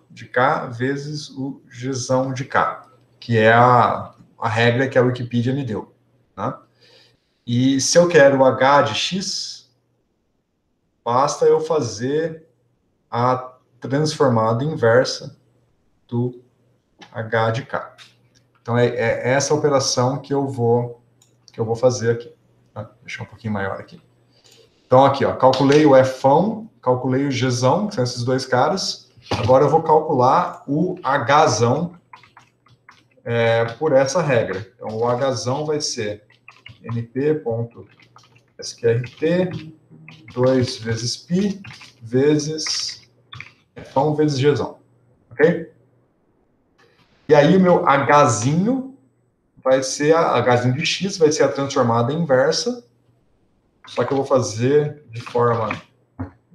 de K vezes o Gzão de K, que é a regra que a Wikipedia me deu. Tá? E se eu quero o H de X, basta eu fazer a transformada inversa do H de K. Então, é essa operação que eu vou fazer aqui. Tá? Deixa um pouquinho maior aqui. Então, aqui, ó, calculei o Fão, calculei o Gzão, que são esses dois caras. Agora eu vou calcular o Hzão por essa regra. Então, o Hzão vai ser np.sqrt 2 vezes π vezes Fão vezes Gzão. Ok? E aí, o meu Hzinho vai ser Hzinho de x, vai ser a transformada inversa. Só que eu vou fazer de forma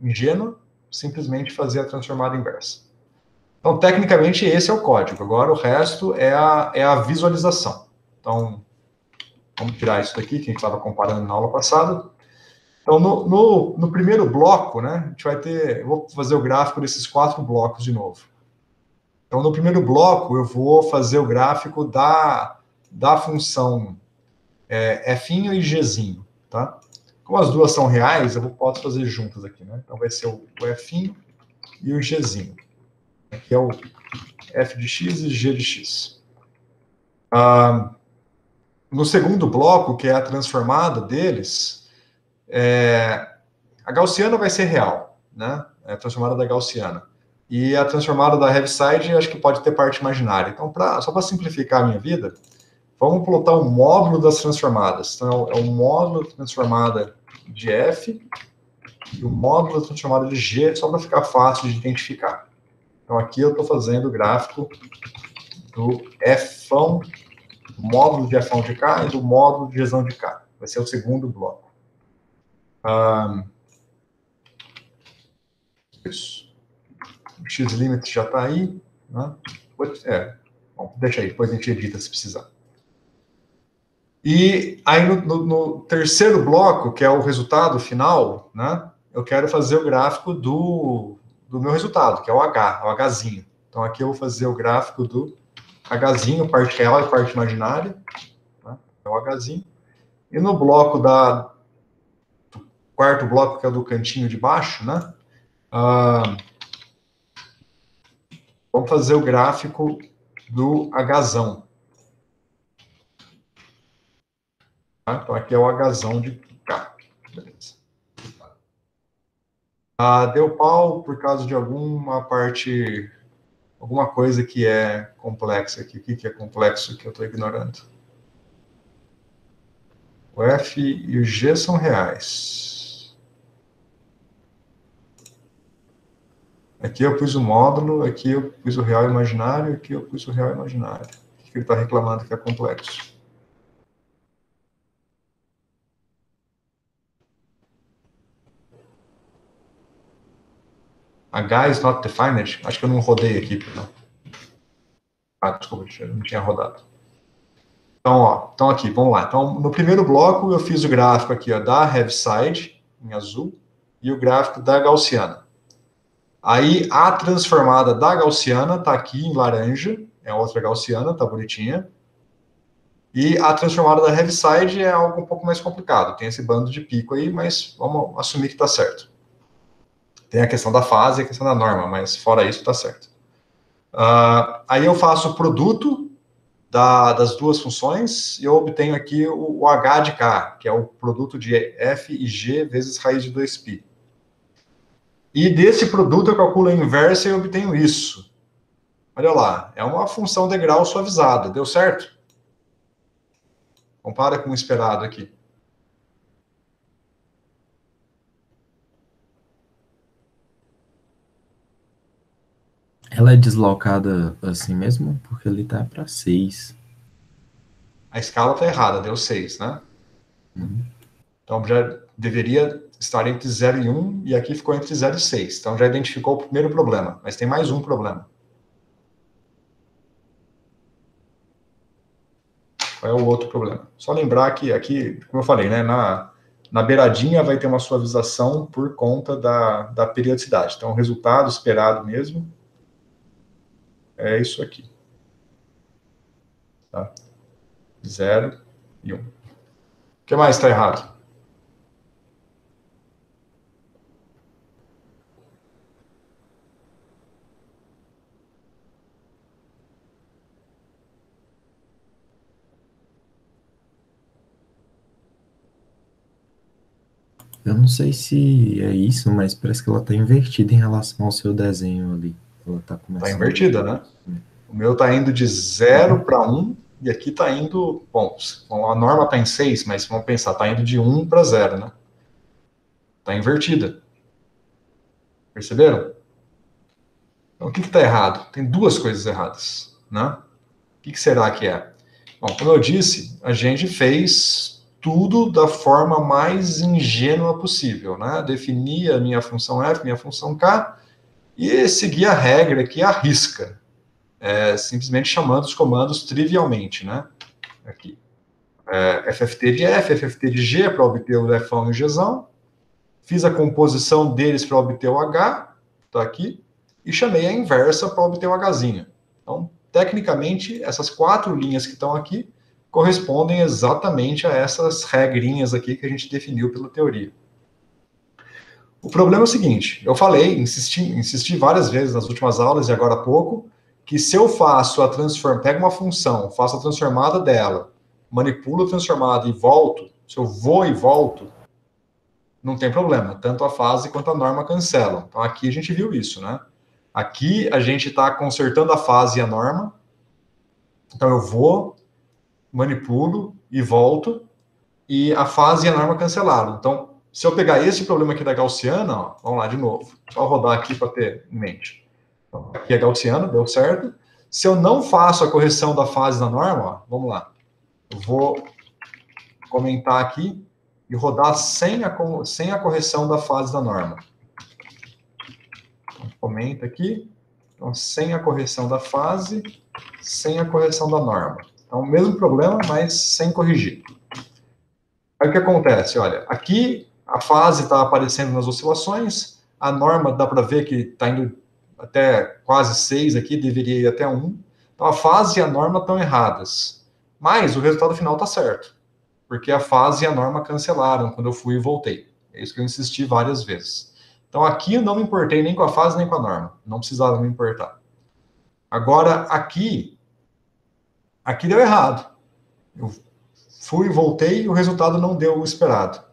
ingênua, simplesmente fazer a transformada inversa. Então, tecnicamente, esse é o código. Agora, o resto é a visualização. Então, vamos tirar isso daqui, que a gente estava comparando na aula passada. Então, no primeiro bloco, né, a gente vai ter... Eu vou fazer o gráfico desses 4 blocos de novo. Então, no primeiro bloco, eu vou fazer o gráfico da função F'inho e Gzinho, tá? Como as duas são reais, eu posso fazer juntas aqui, né? Então, vai ser o F'inho e o Gzinho. Aqui é o f de x e g de x. No segundo bloco, que é a transformada deles, a gaussiana vai ser real, né? É a transformada da gaussiana. E a transformada da Heaviside, acho que pode ter parte imaginária. Então, só para simplificar a minha vida, vamos plotar o módulo das transformadas. Então, é o módulo da transformada de f e o módulo da transformada de g, só para ficar fácil de identificar. Então, aqui eu estou fazendo o gráfico do Fão, do módulo de Fão de K e do módulo de Gzão de K. Vai ser o segundo bloco. Isso. O x-limit já está aí. Né? Bom, deixa aí, depois a gente edita se precisar. E aí, no terceiro bloco, que é o resultado final, né, eu quero fazer o gráfico do meu resultado, que é o H, o Hzinho. Então, aqui eu vou fazer o gráfico do Hzinho, parte real e parte imaginária. Né, é o Hzinho. E no bloco quarto bloco, que é o do cantinho de baixo, né, vamos fazer o gráfico do Hzão. Tá? Então, aqui é o Hzão de K. Beleza. Deu pau por causa de alguma parte, alguma coisa que é complexa aqui. O que é complexo que eu estou ignorando? O F e o G são reais. Aqui eu pus o módulo, aqui eu pus o real imaginário, aqui eu pus o real imaginário. O que ele está reclamando que é complexo? H is not defined? Acho que eu não rodei aqui. Não. Desculpa, eu não tinha rodado. Então aqui, vamos lá. Então, no primeiro bloco, eu fiz o gráfico aqui ó, da Heaviside, em azul, e o gráfico da gaussiana. Aí, a transformada da gaussiana está aqui em laranja, é outra gaussiana, tá bonitinha. E a transformada da Heaviside é algo um pouco mais complicado. Tem esse bando de pico aí, mas vamos assumir que está certo. Tem a questão da fase e a questão da norma, mas fora isso, está certo. Aí eu faço o produto das duas funções e eu obtenho aqui o H de K, que é o produto de F e G vezes raiz de 2π. E desse produto eu calculo a inversa e obtenho isso. Olha lá, é uma função de grau suavizada. Deu certo? Compara com o esperado aqui. Ela é deslocada assim mesmo? Porque ele tá para 6. A escala está errada, deu 6, né? Então já deveria estar entre 0 e 1, e aqui ficou entre 0 e 6. Então já identificou o primeiro problema, mas tem mais um problema. Qual é o outro problema? Só lembrar que aqui, como eu falei, né, na beiradinha vai ter uma suavização por conta da periodicidade. Então, o resultado esperado mesmo é isso aqui. Tá? 0 e 1. O que mais está errado? Eu não sei se é isso, mas parece que ela tá invertida em relação ao seu desenho ali. Ela tá Está começando. invertida, né? O meu está indo de 0 para 1, e aqui está indo... Bom, a norma está em 6, mas vamos pensar, está indo de 1 para 0, né? Está invertida. Perceberam? Então, o que está errado? Tem duas coisas erradas, né? O que será que é? Bom, como eu disse, a gente fez tudo da forma mais ingênua possível, né? Defini a minha função f, minha função k, e segui a regra aqui à risca, simplesmente chamando os comandos trivialmente, né? Aqui. FFT de f, FFT de g, para obter o fão e o gzão. Fiz a composição deles para obter o h, está aqui, e chamei a inversa para obter o hzinho. Então, tecnicamente, essas 4 linhas que estão aqui correspondem exatamente a essas regrinhas aqui que a gente definiu pela teoria. O problema é o seguinte, eu falei, insisti várias vezes nas últimas aulas e agora há pouco, que se eu faço a transformação, pego uma função, faço a transformada dela, manipulo a transformada e volto, se eu vou e volto, não tem problema, tanto a fase quanto a norma cancelam. Então aqui a gente viu isso, né? Aqui a gente está consertando a fase e a norma, então eu vou, manipulo e volto, e a fase e a norma cancelaram. Então, se eu pegar esse problema aqui da gaussiana, ó, vamos lá de novo, só rodar aqui para ter em mente. Então, aqui é gaussiano, deu certo. Se eu não faço a correção da fase da norma, ó, vamos lá, eu vou comentar aqui e rodar sem a correção da fase da norma. Então, comenta aqui, então, sem a correção da fase, sem a correção da norma. Então, o mesmo problema, mas sem corrigir. Aí o que acontece? Olha, aqui a fase está aparecendo nas oscilações, a norma dá para ver que está indo até quase 6 aqui, deveria ir até 1. Então a fase e a norma estão erradas. Mas o resultado final está certo, porque a fase e a norma cancelaram quando eu fui e voltei. É isso que eu insisti várias vezes. Então aqui eu não me importei nem com a fase nem com a norma. Não precisava me importar. Agora aqui deu errado. Eu fui e voltei e o resultado não deu o esperado.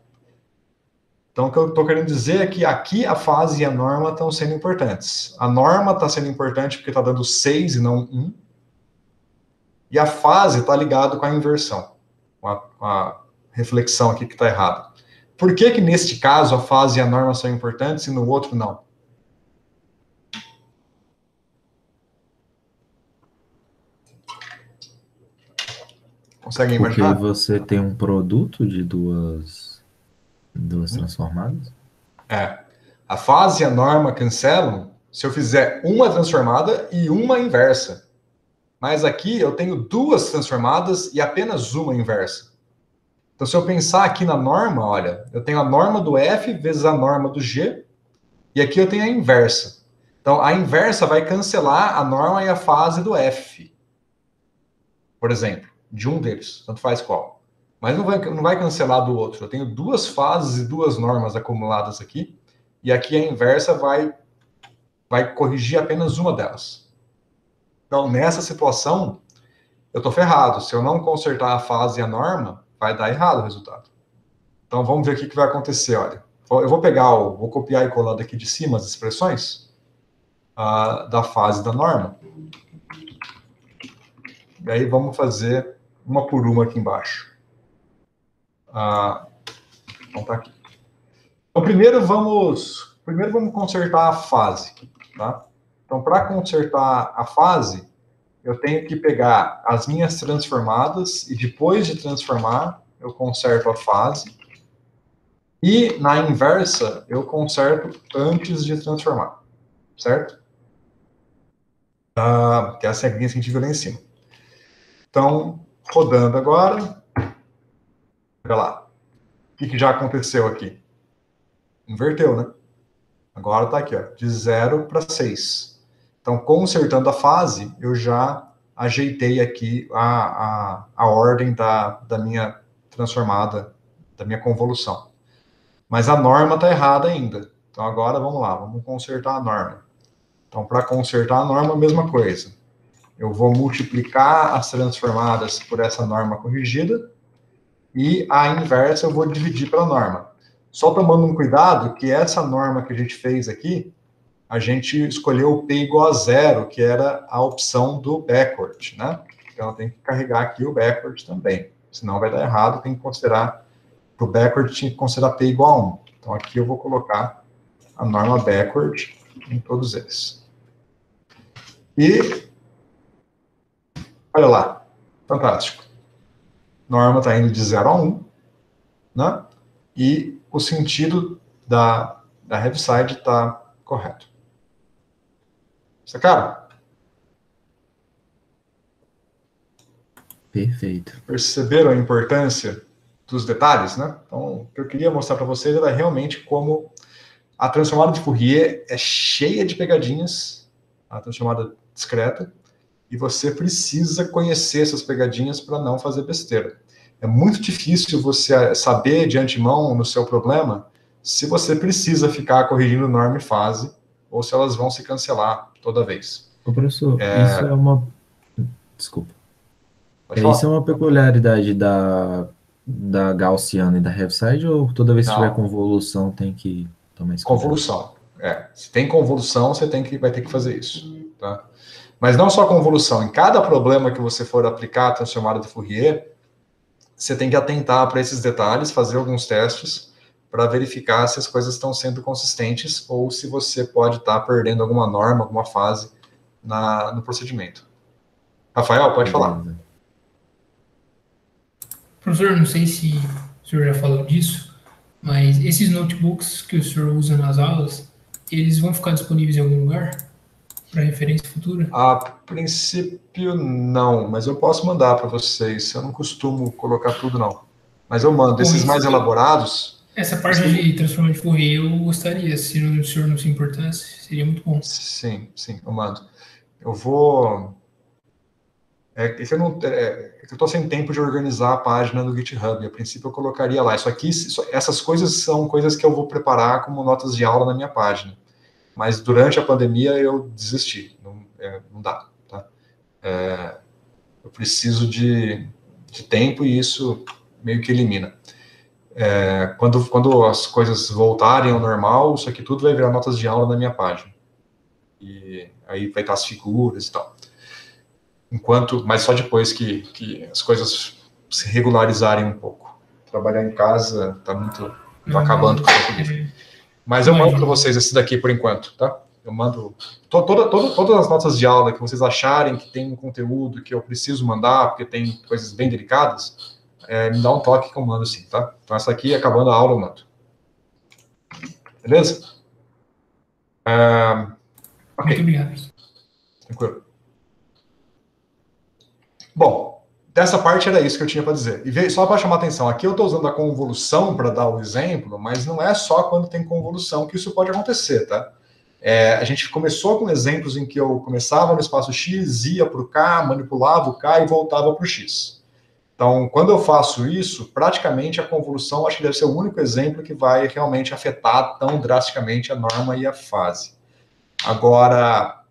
Então, o que eu estou querendo dizer é que aqui a fase e a norma estão sendo importantes. A norma está sendo importante porque está dando 6 e não 1. E a fase está ligado com a inversão, com a reflexão aqui que está errada. Por que neste caso a fase e a norma são importantes e no outro não? Conseguem imaginar? Porque você tem um produto de duas transformadas? A fase e a norma cancelam se eu fizer uma transformada e uma inversa. Mas aqui eu tenho 2 transformadas e apenas uma inversa. Então, se eu pensar aqui na norma, olha, eu tenho a norma do F vezes a norma do G, e aqui eu tenho a inversa. Então, a inversa vai cancelar a norma e a fase do F, por exemplo, de um deles, tanto faz qual. Mas não vai cancelar do outro. Eu tenho 2 fases e 2 normas acumuladas aqui, e aqui a inversa vai corrigir apenas uma delas. Então, nessa situação, eu estou ferrado. Se eu não consertar a fase e a norma, vai dar errado o resultado. Então, vamos ver o que vai acontecer, olha. Eu vou copiar e colar daqui de cima as expressões da fase e da norma. E aí vamos fazer uma por uma aqui embaixo. Então, tá aqui. Então, primeiro vamos consertar a fase, tá? Então, para consertar a fase, eu tenho que pegar as minhas transformadas e depois de transformar, eu conserto a fase. E na inversa, eu conserto antes de transformar, certo? Que é a regrinha que a gente viu lá em cima. Então, rodando agora, olha lá. O que já aconteceu aqui? Inverteu, né? Agora está aqui, ó, de 0 para 6. Então, consertando a fase, eu já ajeitei aqui a ordem da minha transformada, da minha convolução. Mas a norma está errada ainda. Então, agora, vamos lá, vamos consertar a norma. Então, para consertar a norma, a mesma coisa. Eu vou multiplicar as transformadas por essa norma corrigida e a inversa eu vou dividir pela norma. Só tomando um cuidado que essa norma que a gente fez aqui, a gente escolheu o P igual a 0, que era a opção do backward, né? Então, tem que carregar aqui o backward também. Senão vai dar errado, tem que considerar, para o backward, tinha que considerar P igual a 1. Então, aqui eu vou colocar a norma backward em todos eles. E, olha lá, fantástico. Norma está indo de 0 a 1, né? E o sentido da heaviside está correto. Sacaram? Perfeito. Perceberam a importância dos detalhes, né? Então, o que eu queria mostrar para vocês era realmente como a transformada de Fourier é cheia de pegadinhas, a transformada discreta, e você precisa conhecer essas pegadinhas para não fazer besteira. É muito difícil você saber de antemão no seu problema se você precisa ficar corrigindo norma e fase, ou se elas vão se cancelar toda vez. Ô, professor, isso é uma... Desculpa. Isso é uma peculiaridade da gaussiana e da heaviside, ou toda vez que tiver convolução tem que tomar esse cuidado? Convolução. Se tem convolução, você vai ter que fazer isso. Tá? Mas não só convolução. Em cada problema que você for aplicar a transformada de Fourier, você tem que atentar para esses detalhes, fazer alguns testes para verificar se as coisas estão sendo consistentes ou se você pode estar perdendo alguma norma, alguma fase no procedimento. Rafael, pode falar. Professor, não sei se o senhor já falou disso, mas esses notebooks que o senhor usa nas aulas, eles vão ficar disponíveis em algum lugar para referência futura? A princípio, não, mas eu posso mandar para vocês. Eu não costumo colocar tudo, não. Mas eu mando. Esses mais elaborados... Essa parte de transformação de Fourier eu gostaria, se o senhor não se importasse, seria muito bom. Sim, eu mando. Eu vou... eu estou sem tempo de organizar a página do GitHub. A princípio eu colocaria lá. Essas coisas são coisas que eu vou preparar como notas de aula na minha página. Mas durante a pandemia eu desisti. Não dá. Tá? Eu preciso de tempo e isso meio que elimina. Quando as coisas voltarem ao normal, isso aqui tudo vai virar notas de aula na minha página. E aí vai estar as figuras e tal. Mas só depois que as coisas se regularizarem um pouco. Trabalhar em casa está acabando com o tempo livre. Mas eu mando para vocês esse daqui por enquanto, tá? Eu mando todas as notas de aula que vocês acharem que tem um conteúdo que eu preciso mandar, porque tem coisas bem delicadas, me dá um toque que eu mando sim, tá? Então essa aqui, acabando a aula, eu mando. Beleza? Ok. Muito obrigado. Tranquilo. Bom, dessa parte era isso que eu tinha para dizer. E só para chamar a atenção, aqui eu estou usando a convolução para dar o exemplo, mas não é só quando tem convolução que isso pode acontecer, tá? A gente começou com exemplos em que eu começava no espaço X, ia para o K, manipulava o K e voltava para o X. Então, quando eu faço isso, praticamente a convolução acho que deve ser o único exemplo que vai realmente afetar tão drasticamente a norma e a fase. Agora,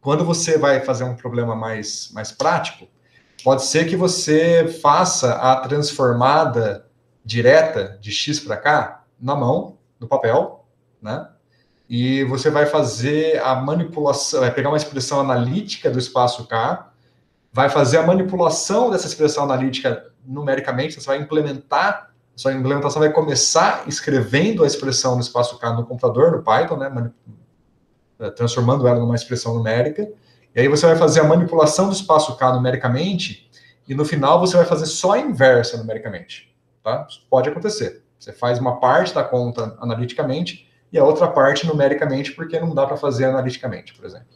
quando você vai fazer um problema mais prático, pode ser que você faça a transformada direta de X para K na mão, no papel, né? E você vai fazer a manipulação, vai pegar uma expressão analítica do espaço K, vai fazer a manipulação dessa expressão analítica numericamente, você vai implementar, sua implementação vai começar escrevendo a expressão no espaço K no computador, no Python, né? Transformando ela numa expressão numérica, e aí você vai fazer a manipulação do espaço K numericamente, e no final você vai fazer só a inversa numericamente, tá? Isso pode acontecer. Você faz uma parte da conta analiticamente, e a outra parte numericamente, porque não dá para fazer analiticamente, por exemplo.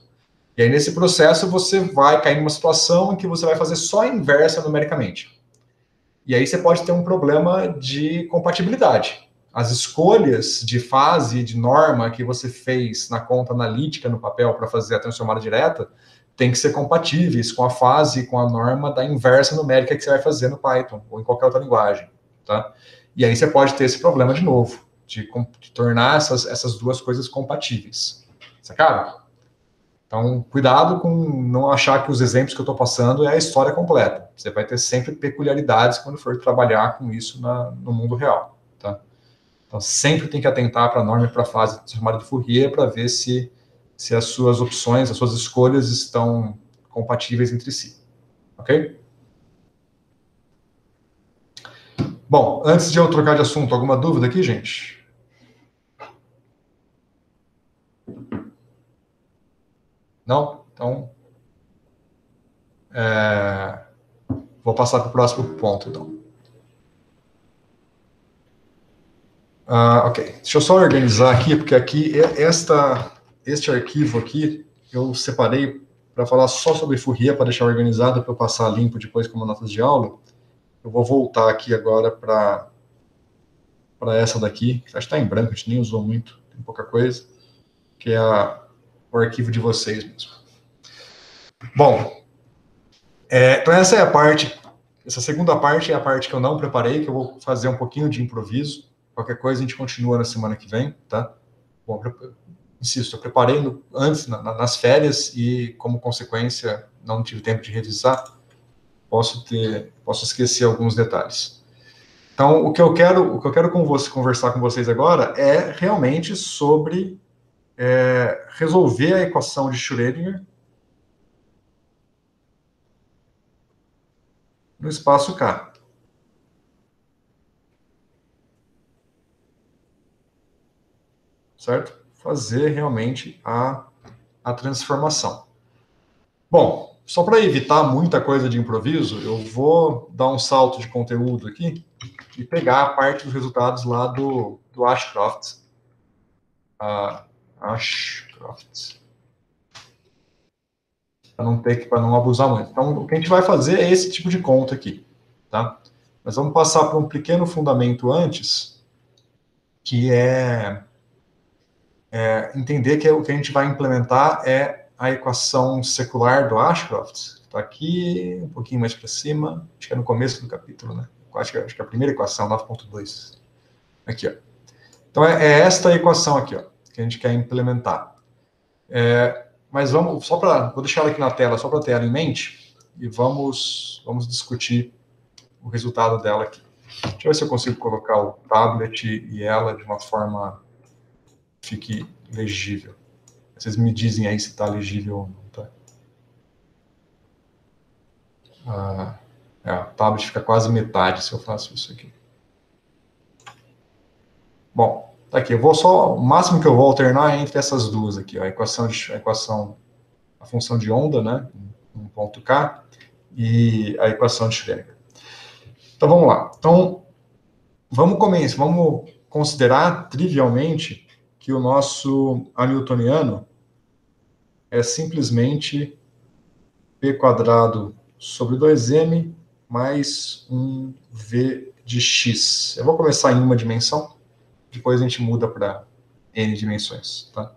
E aí nesse processo você vai cair numa situação em que você vai fazer só a inversa numericamente. E aí você pode ter um problema de compatibilidade. As escolhas de fase e de norma que você fez na conta analítica no papel para fazer a transformada direta tem que ser compatíveis com a fase e com a norma da inversa numérica que você vai fazer no Python ou em qualquer outra linguagem, tá? E aí você pode ter esse problema de novo, de tornar essas duas coisas compatíveis. Sacaram? Então, cuidado com não achar que os exemplos que eu estou passando é a história completa. Você vai ter sempre peculiaridades quando for trabalhar com isso no mundo real, tá? Então, sempre tem que atentar para a norma e para a fase chamada de Fourier para ver se as suas opções, as suas escolhas estão compatíveis entre si. Ok? Bom, antes de eu trocar de assunto, alguma dúvida aqui, gente? Não? Então, vou passar para o próximo ponto, então. Ok, deixa eu só organizar aqui, porque aqui, este arquivo aqui, eu separei para falar só sobre Fourier, para deixar organizado, para eu passar limpo depois como notas de aula. Eu vou voltar aqui agora para essa daqui, que acho que está em branco, a gente nem usou muito, tem pouca coisa, que é o arquivo de vocês mesmo. Bom, então essa é a parte, essa segunda parte é a parte que eu não preparei, que eu vou fazer um pouquinho de improviso. Qualquer coisa a gente continua na semana que vem, tá? Bom, insisto, eu preparei antes, nas férias, e como consequência não tive tempo de revisar, posso esquecer alguns detalhes. Então, o que eu quero conversar com vocês agora é realmente sobre resolver a equação de Schrödinger no espaço K. Certo? Fazer realmente a transformação. Bom, só para evitar muita coisa de improviso, eu vou dar um salto de conteúdo aqui e pegar a parte dos resultados lá do Ashcroft. Ashcroft. Para não abusar muito. Então, o que a gente vai fazer é esse tipo de conta aqui, tá? Mas vamos passar por um pequeno fundamento antes, que é entender que o que a gente vai implementar é a equação secular do Ashcroft, que está aqui, um pouquinho mais para cima, acho que é no começo do capítulo, né? Acho que é a primeira equação, 9.2. Aqui, ó. Então, é esta equação aqui, ó, que a gente quer implementar. Mas vou deixar ela aqui na tela, só para ter ela em mente, e vamos discutir o resultado dela aqui. Deixa eu ver se eu consigo colocar o tablet e ela de uma forma que fique legível. Vocês me dizem aí se está legível ou não, tá? O tablet fica quase metade se eu faço isso aqui. Bom, tá aqui. O máximo que eu vou alternar é entre essas duas aqui, ó, a função de onda, né, um ponto K, e a equação de Schrödinger. Então, vamos lá. Então, vamos considerar trivialmente que o nosso hamiltoniano é simplesmente p² sobre 2m mais um v de x. Eu vou começar em uma dimensão, depois a gente muda para n dimensões, tá?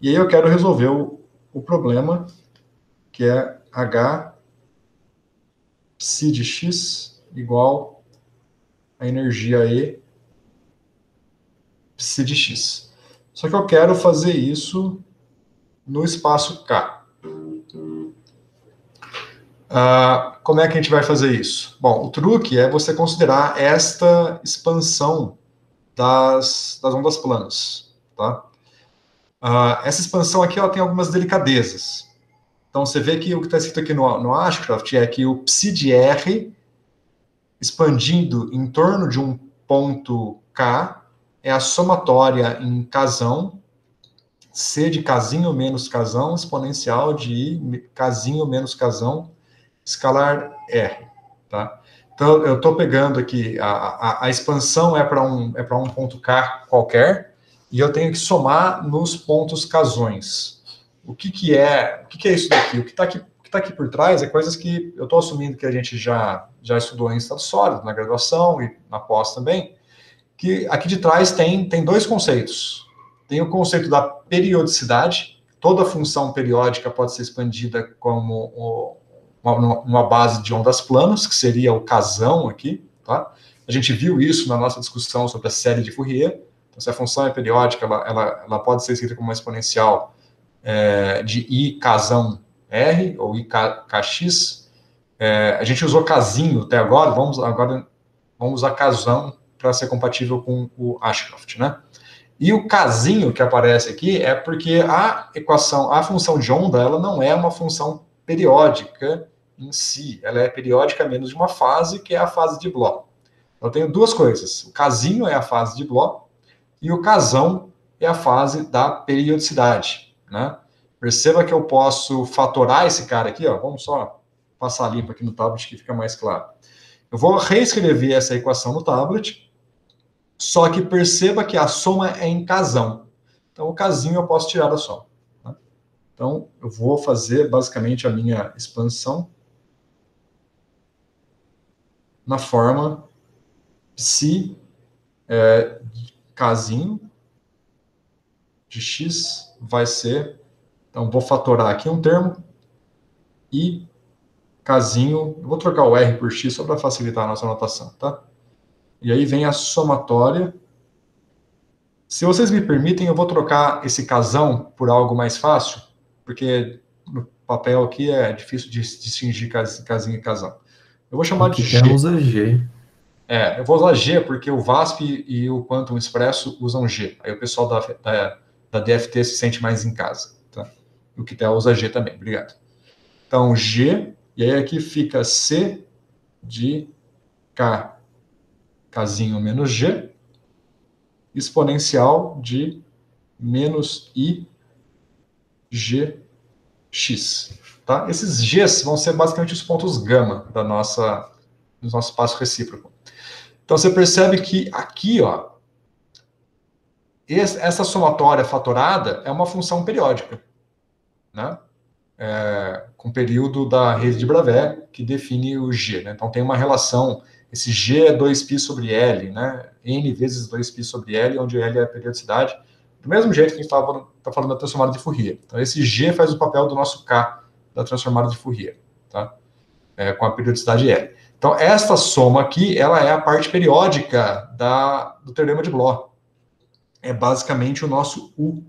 E aí eu quero resolver o problema, que é h psi de x igual a energia E psi de x. Só que eu quero fazer isso no espaço K. Como é que a gente vai fazer isso? Bom, o truque é você considerar esta expansão das ondas planas, tá? Essa expansão aqui ela tem algumas delicadezas. Então, você vê que o que está escrito aqui no Ashcroft é que o psi de R expandindo em torno de um ponto K é a somatória em casão, C de casinho menos casão, exponencial de casinho menos casão, escalar R, tá? Então, eu estou pegando aqui, a expansão é para um ponto K qualquer, e eu tenho que somar nos pontos casões. O que é isso daqui? O que está aqui por trás é coisas que eu estou assumindo que a gente já estudou em estado sólido, na graduação e na pós também, que aqui de trás tem dois conceitos. Tem o conceito da periodicidade, toda função periódica pode ser expandida como uma base de ondas planas, que seria o casão aqui, tá? A gente viu isso na nossa discussão sobre a série de Fourier. Então, se a função é periódica, ela pode ser escrita como uma exponencial de I casão R, ou I kx. A gente usou casinho até agora, vamos usar casão para ser compatível com o Ashcroft, né? E o casinho que aparece aqui é porque a função de onda, ela não é uma função periódica em si, ela é periódica menos de uma fase, que é a fase de Bloch. Eu tenho duas coisas, o casinho é a fase de Bloch e o casão é a fase da periodicidade, né? Perceba que eu posso fatorar esse cara aqui, ó, vamos só passar limpo aqui no tablet que fica mais claro. Eu vou reescrever essa equação no tablet, só que perceba que a soma é em casão. Então, o casinho eu posso tirar da soma. Tá? Então, eu vou fazer basicamente a minha expansão na forma psi casinho de x vai ser... Então, vou fatorar aqui um termo e casinho... Eu vou trocar o r por x só para facilitar a nossa anotação, tá? E aí vem a somatória. Se vocês me permitem, eu vou trocar esse casão por algo mais fácil, porque no papel aqui é difícil de distinguir casinho e casão. Eu vou chamar de G. Usa G. Eu vou usar G porque o VASP e o Quantum Expresso usam G. Aí o pessoal da DFT se sente mais em casa. Tá? O Quitel usa G também, obrigado. Então, G, e aí aqui fica C de K, casinho menos G, exponencial de menos I GX. Tá? Esses Gs vão ser basicamente os pontos gama do nosso espaço recíproco. Então, você percebe que aqui, ó, essa somatória fatorada é uma função periódica, né? Com o período da rede de Bravais, que define o G. Né? Então, tem uma relação, esse G é 2π sobre L, né? N vezes 2π sobre L, onde L é a periodicidade, do mesmo jeito que a gente está falando da transformada de Fourier. Então, esse G faz o papel do nosso K da transformada de Fourier, tá? Com a periodicidade L. Então, esta soma aqui, ela é a parte periódica do teorema de Bloch. É basicamente o nosso U.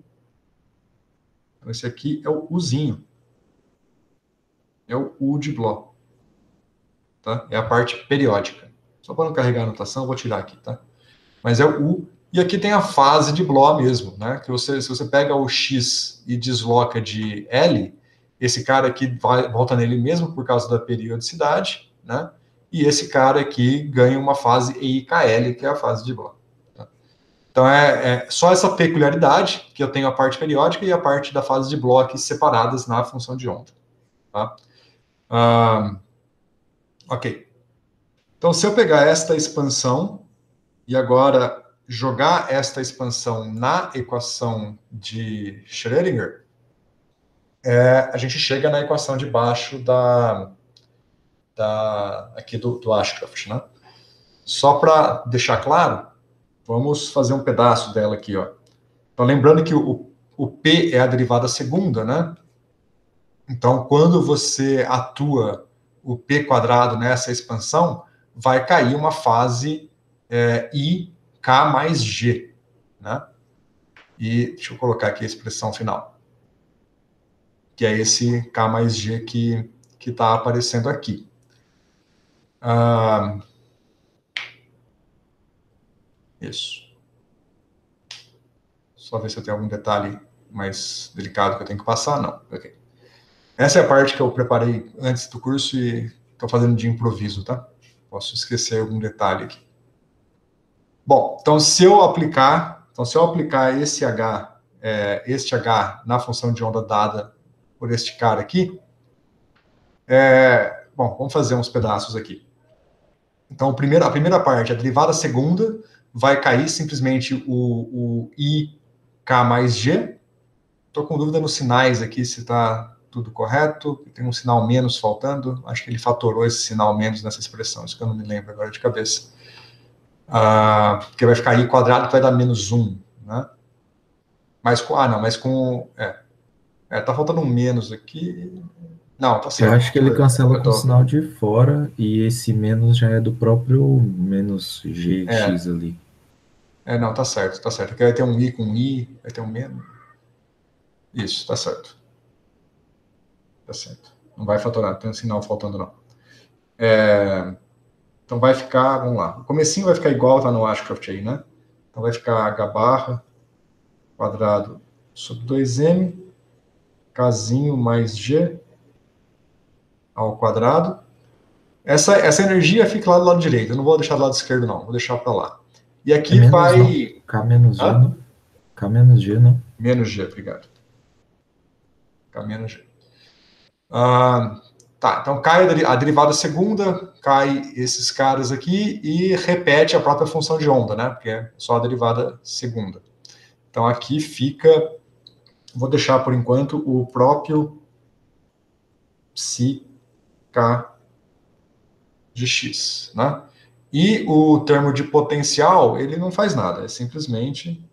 Então, esse aqui é o Uzinho. É o U de Bloch. Tá? É a parte periódica. Só para não carregar a anotação, eu vou tirar aqui, tá? Mas é o U. E aqui tem a fase de Bloch mesmo, né? Que se você pega o X e desloca de L, esse cara aqui volta nele mesmo por causa da periodicidade, né? E esse cara aqui ganha uma fase EIKL, que é a fase de Bloch. Tá? Então, é só essa peculiaridade, que eu tenho a parte periódica e a parte da fase de Bloch separadas na função de onda. Tá? Ok. Então, se eu pegar esta expansão e agora jogar esta expansão na equação de Schrödinger, a gente chega na equação de baixo aqui do Ashcroft, né? Só para deixar claro, vamos fazer um pedaço dela aqui, ó. Então, lembrando que o P é a derivada segunda, né? Então, quando você atua o P quadrado nessa expansão, vai cair uma fase I K mais G, né? E deixa eu colocar aqui a expressão final, que é esse K mais G que está aparecendo aqui. Isso. Só ver se eu tenho algum detalhe mais delicado que eu tenho que passar. Não. Ok. Essa é a parte que eu preparei antes do curso e estou fazendo de improviso, tá? Posso esquecer algum detalhe aqui. Bom, então se eu aplicar este H na função de onda dada por este cara aqui, bom, vamos fazer uns pedaços aqui. Então, a primeira parte, a derivada segunda, vai cair simplesmente o IK mais G. Estou com dúvida nos sinais aqui, se está tudo correto. Tem um sinal menos faltando. Acho que ele fatorou esse sinal menos nessa expressão, isso que eu não me lembro agora de cabeça. Porque vai ficar I quadrado, que vai dar menos 1, né? Mas com... tá faltando um menos aqui. Não, tá certo. Eu acho que ele cancela com o sinal de fora e esse menos já é do próprio menos GX ali. Não, tá certo, tá certo. Aqui vai ter um I com um I, vai ter um menos. Isso, tá certo. Tá certo. Não vai fatorar, não tem um sinal faltando, não. Então vai ficar, vamos lá, o comecinho vai ficar igual tá no Ashcraft aí, né? Então vai ficar H barra quadrado sobre 2m, Kzinho mais G ao quadrado. Essa energia fica lá do lado direito, eu não vou deixar do lado esquerdo não, vou deixar para lá. E aqui vai... Não. K menos G, não? K menos G, não? Menos G, obrigado. K menos G. Tá, então cai a derivada segunda, cai esses caras aqui e repete a própria função de onda, né? Porque é só a derivada segunda. Então aqui fica, vou deixar por enquanto o próprio psi k de x, né? E o termo de potencial, ele não faz nada, é simplesmente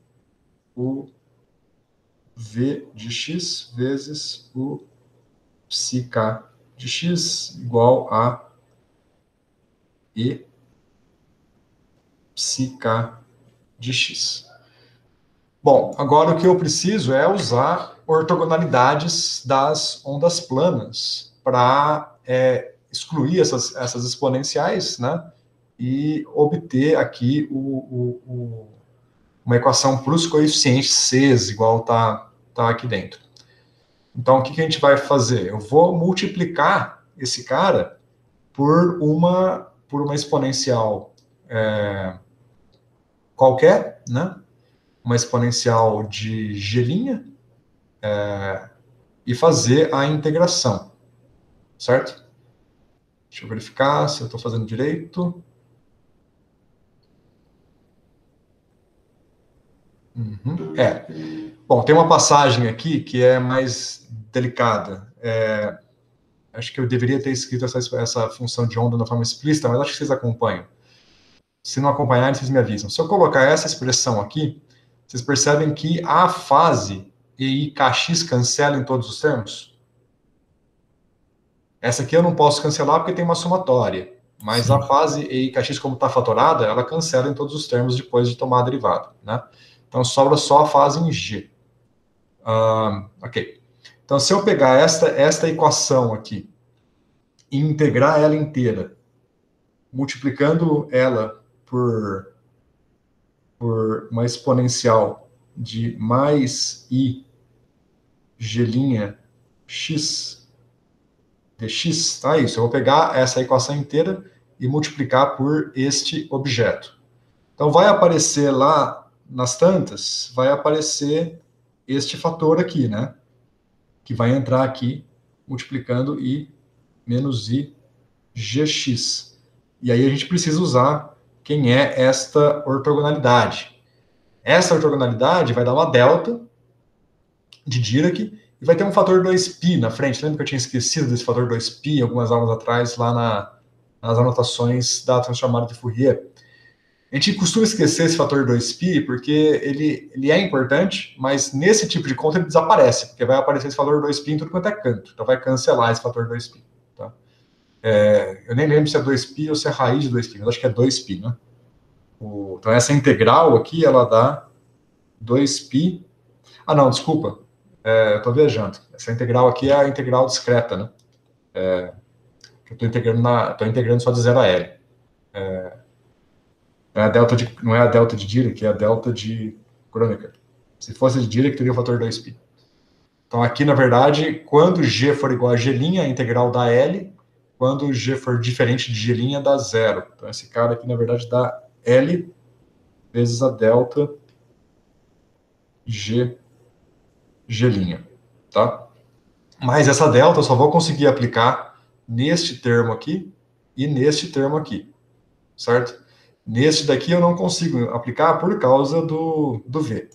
o v de x vezes o psi k de x igual a e psi k de x. Bom, agora o que eu preciso é usar ortogonalidades das ondas planas para excluir essas exponenciais, né? E obter aqui uma equação para os coeficientes Cs, igual tá aqui dentro. Então, o que a gente vai fazer? Eu vou multiplicar esse cara por uma exponencial qualquer, né? Uma exponencial de G', e fazer a integração, certo? Deixa eu verificar se eu estou fazendo direito. Bom, tem uma passagem aqui que é mais delicada. Acho que eu deveria ter escrito essa função de onda de uma forma explícita, mas acho que vocês acompanham. Se não acompanharem, vocês me avisam. Se eu colocar essa expressão aqui, vocês percebem que a fase EIKX cancela em todos os termos? Essa aqui eu não posso cancelar porque tem uma somatória, mas sim, a fase EIKX, como está fatorada, ela cancela em todos os termos depois de tomar a derivada, né? Então sobra só a fase em G. Ok. Então, se eu pegar esta equação aqui e integrar ela inteira, multiplicando ela por uma exponencial de mais I G' x dx, tá? Isso, eu vou pegar essa equação inteira e multiplicar por este objeto. Então, vai aparecer lá nas tantas, vai aparecer este fator aqui, né? Que vai entrar aqui, multiplicando I menos I gx. E aí a gente precisa usar quem é esta ortogonalidade. Essa ortogonalidade vai dar uma delta de Dirac e vai ter um fator 2π na frente. Lembra que eu tinha esquecido desse fator 2π algumas aulas atrás, lá nas anotações da transformada de Fourier? A gente costuma esquecer esse fator 2π porque ele é importante, mas nesse tipo de conta ele desaparece, porque vai aparecer esse fator 2π em tudo quanto é canto. Então vai cancelar esse fator 2π. Tá? Eu nem lembro se é 2π ou se é raiz de 2π, mas acho que é 2π, né? Então essa integral aqui, ela dá 2π... Ah, não, desculpa. Eu estou viajando. Essa integral aqui é a integral discreta, né? Eu estou integrando só de 0 a L. Não é a delta de Dirac, é a delta de Kronecker. Se fosse de Dirac, teria o fator 2π. Então, aqui, na verdade, quando G for igual a G', a integral dá L. Quando G for diferente de G', dá 0. Então, esse cara aqui, na verdade, dá L vezes a delta G'. Tá? Mas essa delta eu só vou conseguir aplicar neste termo aqui e neste termo aqui. Certo? Neste daqui eu não consigo aplicar por causa do V.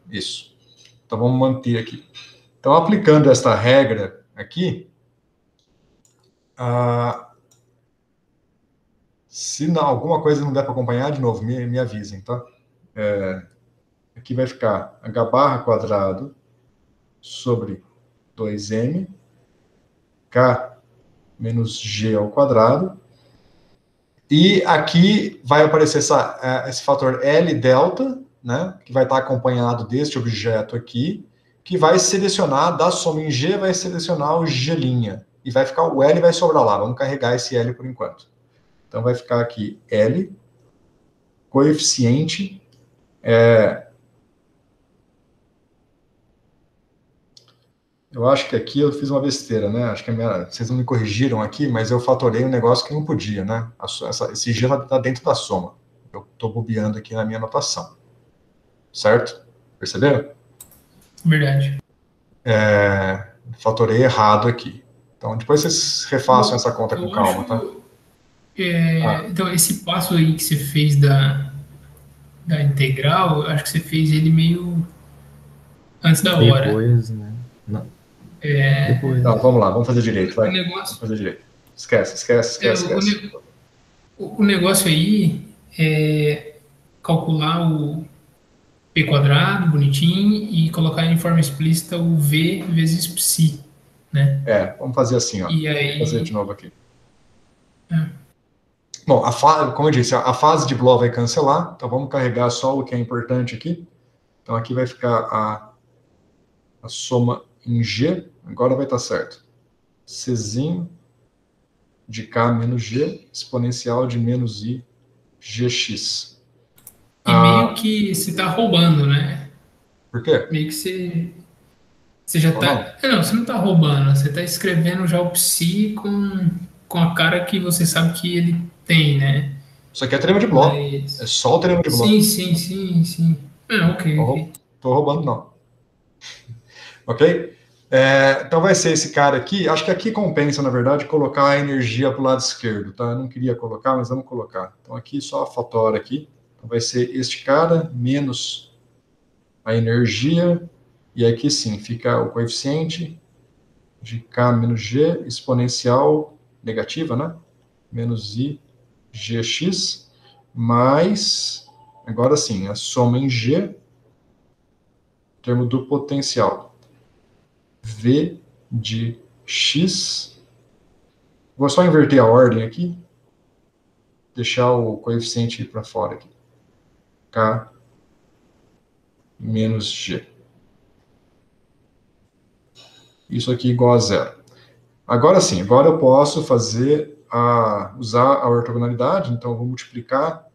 Isso. Então vamos manter aqui. Então, aplicando esta regra aqui, se não, alguma coisa não der para acompanhar, de novo, me avisem, tá? Aqui vai ficar H barra quadrado sobre 2m, K menos G ao quadrado. E aqui vai aparecer esse fator L delta, né, que vai estar acompanhado deste objeto aqui, que vai selecionar, da soma em G, vai selecionar o G'. E vai ficar o L e vai sobrar lá. Vamos carregar esse L por enquanto. Então, vai ficar aqui L, coeficiente, eu acho que aqui eu fiz uma besteira, né? Acho que vocês não me corrigiram aqui, mas eu fatorei um negócio que não podia, né? Esse G está dentro da soma. Eu estou bobeando aqui na minha anotação. Certo? Perceberam? Verdade. Fatorei errado aqui. Então, depois vocês refaçam essa conta com calma, tá? Então, esse passo aí que você fez da integral, eu acho que você fez ele meio antes da hora. Depois, né? Não. Depois. Não, vamos lá, vamos fazer direito, vai. Vamos fazer direito. Esquece. O negócio aí é calcular o P quadrado, bonitinho, e colocar em forma explícita o V vezes psi, né? Vamos fazer assim, ó. E aí... Vou fazer de novo aqui. Bom, como eu disse, a fase de Bloch vai cancelar, então vamos carregar só o que é importante aqui. Então aqui vai ficar a soma em G, agora vai estar certo. Czinho de K menos G, exponencial de menos I, Gx. E meio que você está roubando, né? Por quê? Meio que você já está... Não, você não está roubando, você está escrevendo já o psi com a cara que você sabe que ele tem, né? Isso aqui é teorema de Bloch. Mas... É só o teorema de Bloch. Sim. Ok. Tô roubando, não. Ok? Então vai ser esse cara aqui. Acho que aqui compensa, na verdade, colocar a energia para o lado esquerdo, tá? Eu não queria colocar, mas vamos colocar. Então aqui só a fatora aqui. Então vai ser este cara menos a energia. E aqui sim, fica o coeficiente de K menos G exponencial negativa, né? Menos I Gx, mais, agora sim, a soma em G, termo do potencial. V de X. Vou só inverter a ordem aqui. Deixar o coeficiente para fora aqui. K menos G. Isso aqui igual a zero. Agora sim, agora eu posso usar a ortogonalidade, então eu vou multiplicar,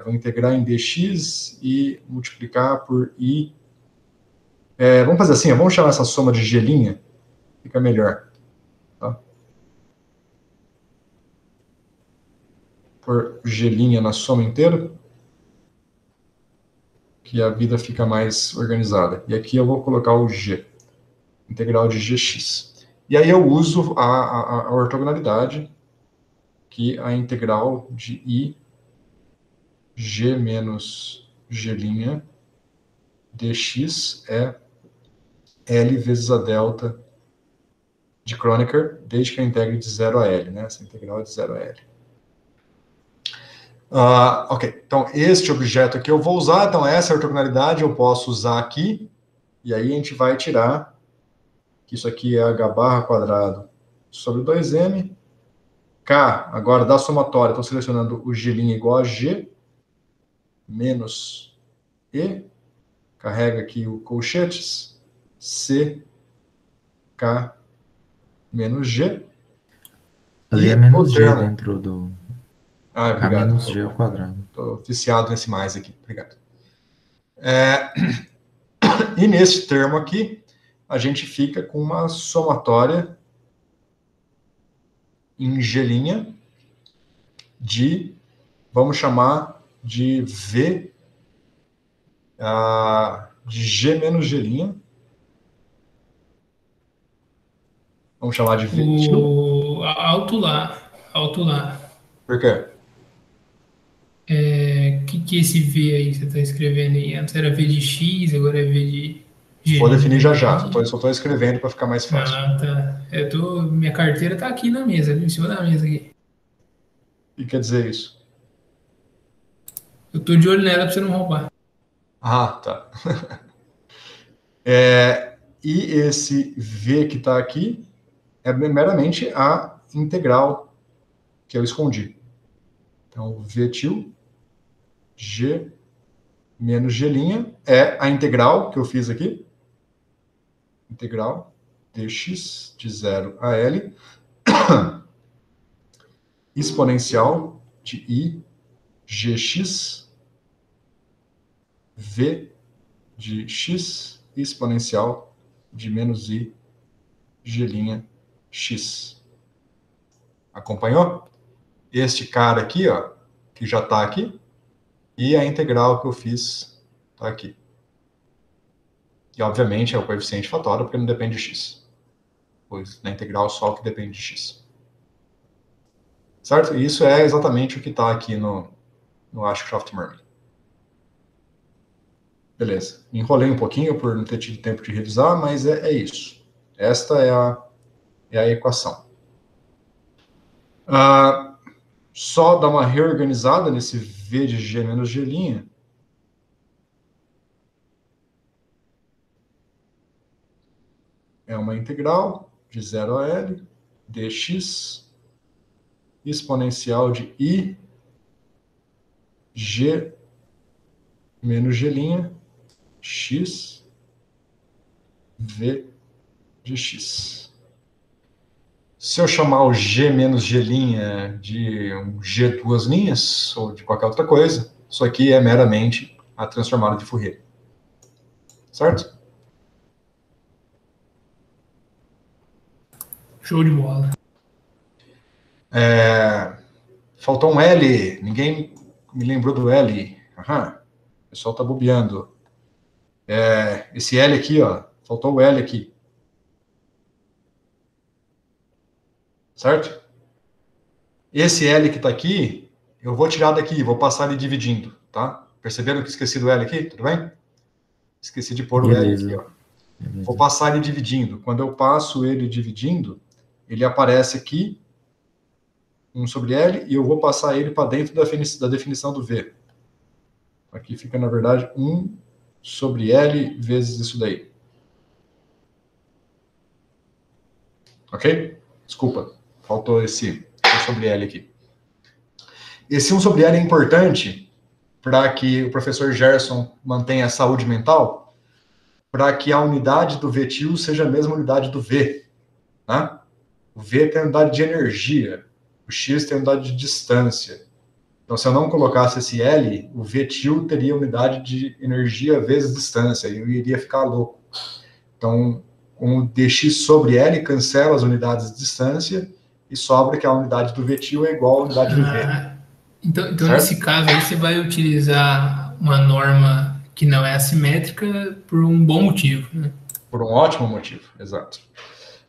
vou integrar em dx e multiplicar por i. Vamos fazer assim, vamos chamar essa soma de g', fica melhor. Tá? Por g' na soma inteira, que a vida fica mais organizada. E aqui eu vou colocar o g, integral de gx. E aí eu uso a ortogonalidade, que a integral de i g menos g' dx é L vezes a delta de Kronecker, desde que eu integre de 0 a L, né? Essa integral é de 0 a L. Ok, então este objeto aqui eu vou usar, então essa ortogonalidade eu posso usar aqui, e aí a gente vai tirar que isso aqui é h barra quadrado sobre 2m, K, agora da somatória, estou selecionando o g' igual a G, menos E, carrega aqui o colchetes, C, K, menos G. Ali é menos G dentro do... obrigado. K menos G ao quadrado. Estou oficiado nesse mais aqui, obrigado. E nesse termo aqui, a gente fica com uma somatória em G' de, vamos chamar de V de G menos G'. Vamos chamar de V. Alto lá. Por quê? Que é esse V aí que você está escrevendo aí? Antes era V de X, agora é V de G. Vou definir já. Só estou escrevendo para ficar mais fácil. Tá. Minha carteira está aqui na mesa, viu? Em cima da mesa aqui. O que quer dizer isso? Eu estou de olho nela para você não roubar. Tá. E esse V que está aqui é meramente a integral que eu escondi. Então, V til, G menos G' é a integral que eu fiz aqui. Integral dx de 0 a L. exponencial de I, Gx, V de x exponencial de menos I, G' x. Acompanhou? Este cara aqui, ó, que já está aqui, e a integral que eu fiz está aqui. E, obviamente, é o coeficiente fatório, porque não depende de x. Pois na integral só o que depende de x. Certo? E isso é exatamente o que está aqui no Ashcroft-Murray. Beleza. Me enrolei um pouquinho por não ter tido tempo de revisar, mas é isso. Esta é a equação. Só dar uma reorganizada nesse V de G menos G'. É uma integral de 0 a L dx exponencial de I G menos G' x V de x. Se eu chamar o G menos G' de um G duas linhas, ou de qualquer outra coisa, isso aqui é meramente a transformada de Fourier. Certo? Show de bola. Faltou um L. Ninguém me lembrou do L. O pessoal tá bobeando. Esse L aqui, ó. Faltou o L aqui. Certo? Esse L que está aqui, eu vou tirar daqui, vou passar ele dividindo, tá? Perceberam que esqueci do L aqui? Tudo bem? Esqueci de pôr o L aqui, ó. Vou passar ele dividindo. Quando eu passo ele dividindo, ele aparece aqui, 1 sobre L, e eu vou passar ele para dentro da definição do V. Aqui fica, na verdade, 1 sobre L vezes isso daí. Ok? Desculpa, faltou esse 1 sobre L aqui. Esse 1 sobre L é importante para que o professor Gerson mantenha a saúde mental, para que a unidade do Vtil seja a mesma unidade do V. Né? O V tem a unidade de energia, o X tem a unidade de distância. Então, se eu não colocasse esse L, o Vtil teria unidade de energia vezes distância, e eu iria ficar louco. Então, um dx sobre L cancela as unidades de distância e sobra que a unidade do Vtil é igual à unidade do V. Então nesse caso aí, você vai utilizar uma norma que não é assimétrica por um bom motivo, né? Por um ótimo motivo, exato.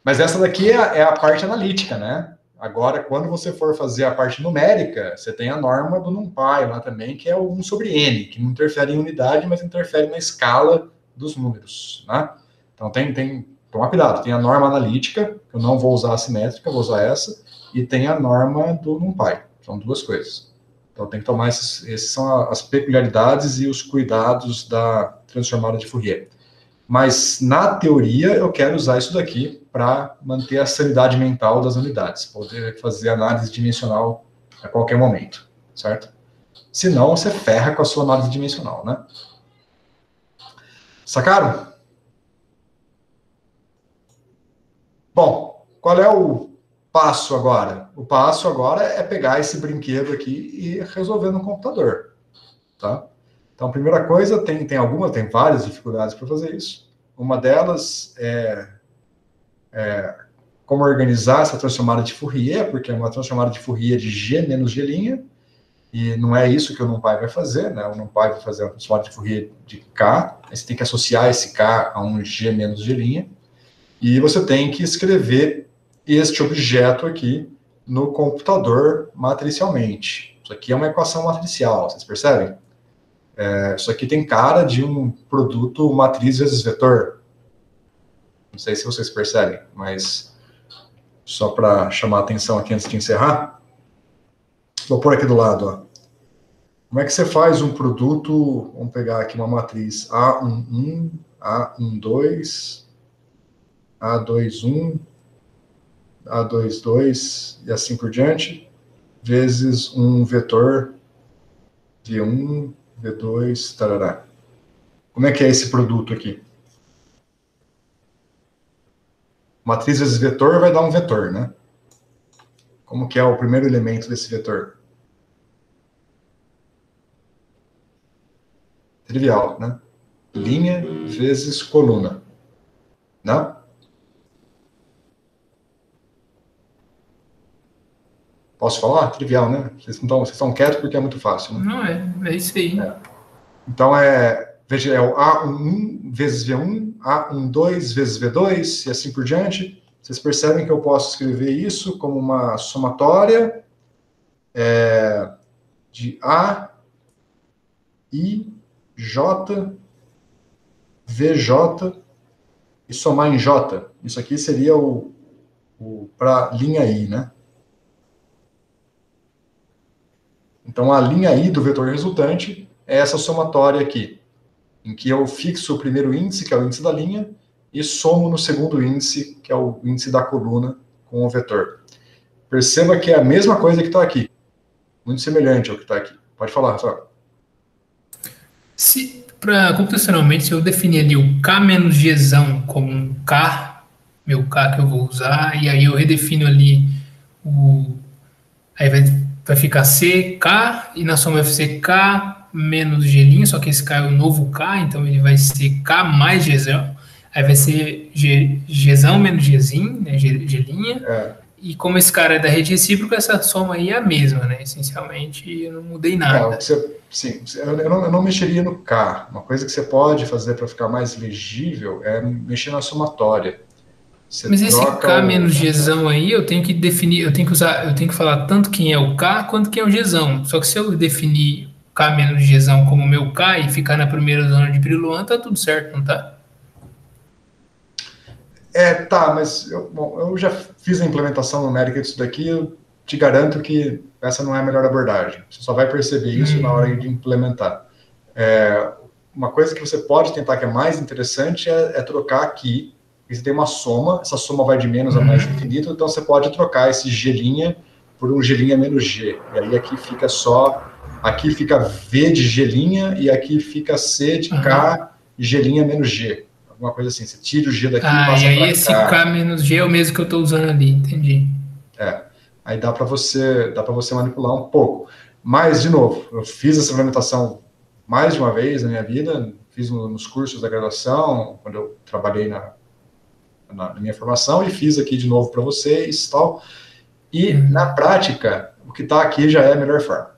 Mas essa daqui é a parte analítica, né? Agora, quando você for fazer a parte numérica, você tem a norma do NumPy lá também, que é o 1 sobre N, que não interfere em unidade, mas interfere na escala dos números, né? Então, toma cuidado. Tem a norma analítica, que eu não vou usar a assimétrica, vou usar essa, e tem a norma do NumPy. São duas coisas. Então, tem que tomar esses são as peculiaridades e os cuidados da transformada de Fourier. Mas, na teoria, eu quero usar isso daqui para manter a sanidade mental das unidades, poder fazer análise dimensional a qualquer momento, certo? Senão, você ferra com a sua análise dimensional, né? Sacaram? Bom, qual é o passo agora? O passo agora é pegar esse brinquedo aqui e resolver no computador, tá? Então, a primeira coisa, tem várias dificuldades para fazer isso. Uma delas é como organizar essa transformada de Fourier, porque é uma transformada de Fourier de G menos G', e não é isso que o NumPy vai fazer, né? O NumPy vai fazer uma transformada de Fourier de K, aí você tem que associar esse K a um G menos G', e você tem que escrever este objeto aqui no computador matricialmente. Isso aqui é uma equação matricial, vocês percebem? Isso aqui tem cara de um produto matriz vezes vetor. Não sei se vocês percebem, mas só para chamar a atenção aqui antes de encerrar, vou pôr aqui do lado, ó. Como é que você faz um produto, vamos pegar aqui uma matriz A11, A12, A21, A22 e assim por diante, vezes um vetor V1, V2, tarará. Como é que é esse produto aqui? Matriz vezes vetor vai dar um vetor, né? como que é o primeiro elemento desse vetor? Trivial, né? Linha vezes coluna. Não? Posso falar? Trivial, né? Vocês estão quietos porque é muito fácil, né? Não, é isso aí. Então, veja, é o A11 vezes V1, A12 vezes V2, e assim por diante. Vocês percebem que eu posso escrever isso como uma somatória de A, I, J, VJ e somar em J. Isso aqui seria para linha I, né? Então, a linha I do vetor resultante é essa somatória aqui, em que eu fixo o primeiro índice, que é o índice da linha, e somo no segundo índice, que é o índice da coluna, com o vetor. Perceba que é a mesma coisa que está aqui. Muito semelhante ao que está aqui. Pode falar, Rafael. Computacionalmente, se eu definir ali o K menos Gzão como um K, meu K que eu vou usar, e aí eu redefino ali aí vai ficar CK, e na soma vai ser K menos G', só que esse K é o novo K, então ele vai ser K mais Gzão. Aí vai ser Gzão menos Gzinho, né, G'. E como esse cara é da rede recíproca, essa soma aí é a mesma, né? Essencialmente, eu não mudei nada. Sim, eu não mexeria no K. Uma coisa que você pode fazer para ficar mais legível é mexer na somatória. Mas esse K menos Gzão aí, eu tenho que definir, eu tenho que falar tanto quem é o K quanto quem é o Gzão. Só que se eu definir K menos Gzão como meu K e ficar na primeira zona de Brillouin, tá tudo certo, não tá? Tá, mas eu já fiz a implementação numérica disso daqui, eu te garanto que essa não é a melhor abordagem. Você só vai perceber isso na hora de implementar. Uma coisa que você pode tentar que é mais interessante é trocar aqui. Você tem uma soma, essa soma vai de menos a mais infinito, então você pode trocar esse G' por um G' menos G. E aí aqui fica aqui fica V de G' e aqui fica C de K e G' menos G. Alguma coisa assim, você tira o G daqui e passa para cá. E aí esse K menos G é o mesmo que eu estou usando ali, entendi. Aí dá para você manipular um pouco. Mas, de novo, eu fiz essa implementação mais de uma vez na minha vida, fiz nos cursos da graduação, quando eu trabalhei na minha formação, e fiz aqui de novo para vocês e tal. E, na prática, o que está aqui já é a melhor forma.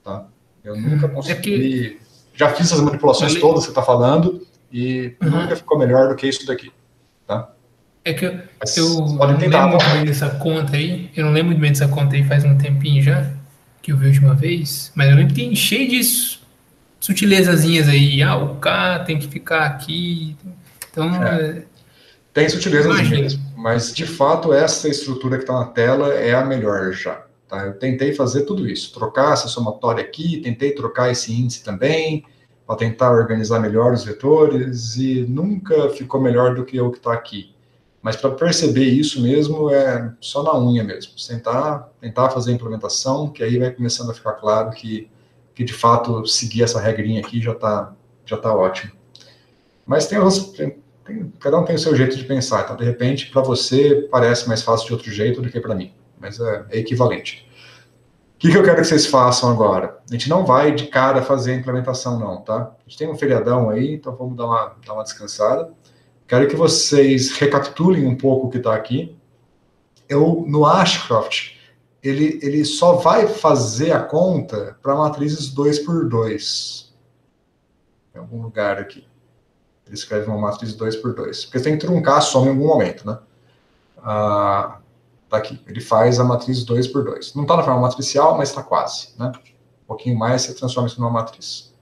Tá? Eu nunca consegui... Já fiz as manipulações todas que você está falando, e nunca ficou melhor do que isso daqui. Tá? É que eu não lembro muito bem dessa conta aí. Eu não lembro muito bem dessa conta aí faz um tempinho já, que eu vi a última vez. Mas eu lembro que tem cheio de sutilezazinhas aí. O K tem que ficar aqui. Então... Tem sutilezas mesmo, mas de fato essa estrutura que está na tela é a melhor já. Tá? Eu tentei fazer tudo isso, trocar essa somatória aqui, tentei trocar esse índice também, para tentar organizar melhor os vetores, e nunca ficou melhor do que o que está aqui. Mas para perceber isso mesmo, é só na unha mesmo. Tentar fazer a implementação, que aí vai começando a ficar claro que de fato seguir essa regrinha aqui já tá ótimo. Mas cada um tem o seu jeito de pensar. Então, de repente, para você, parece mais fácil de outro jeito do que para mim. Mas é equivalente. O que eu quero que vocês façam agora? A gente não vai de cara fazer a implementação, não, tá? A gente tem um feriadão aí, então vamos dar uma descansada. Quero que vocês recapitulem um pouco o que está aqui. No Ashcroft, ele só vai fazer a conta para matrizes 2x2. Em algum lugar aqui. Ele escreve uma matriz 2x2. Porque tem que truncar a soma em algum momento, né? Tá aqui. Ele faz a matriz 2x2. Não está na forma matricial, mas está quase, né? Um pouquinho mais, você transforma isso numa matriz.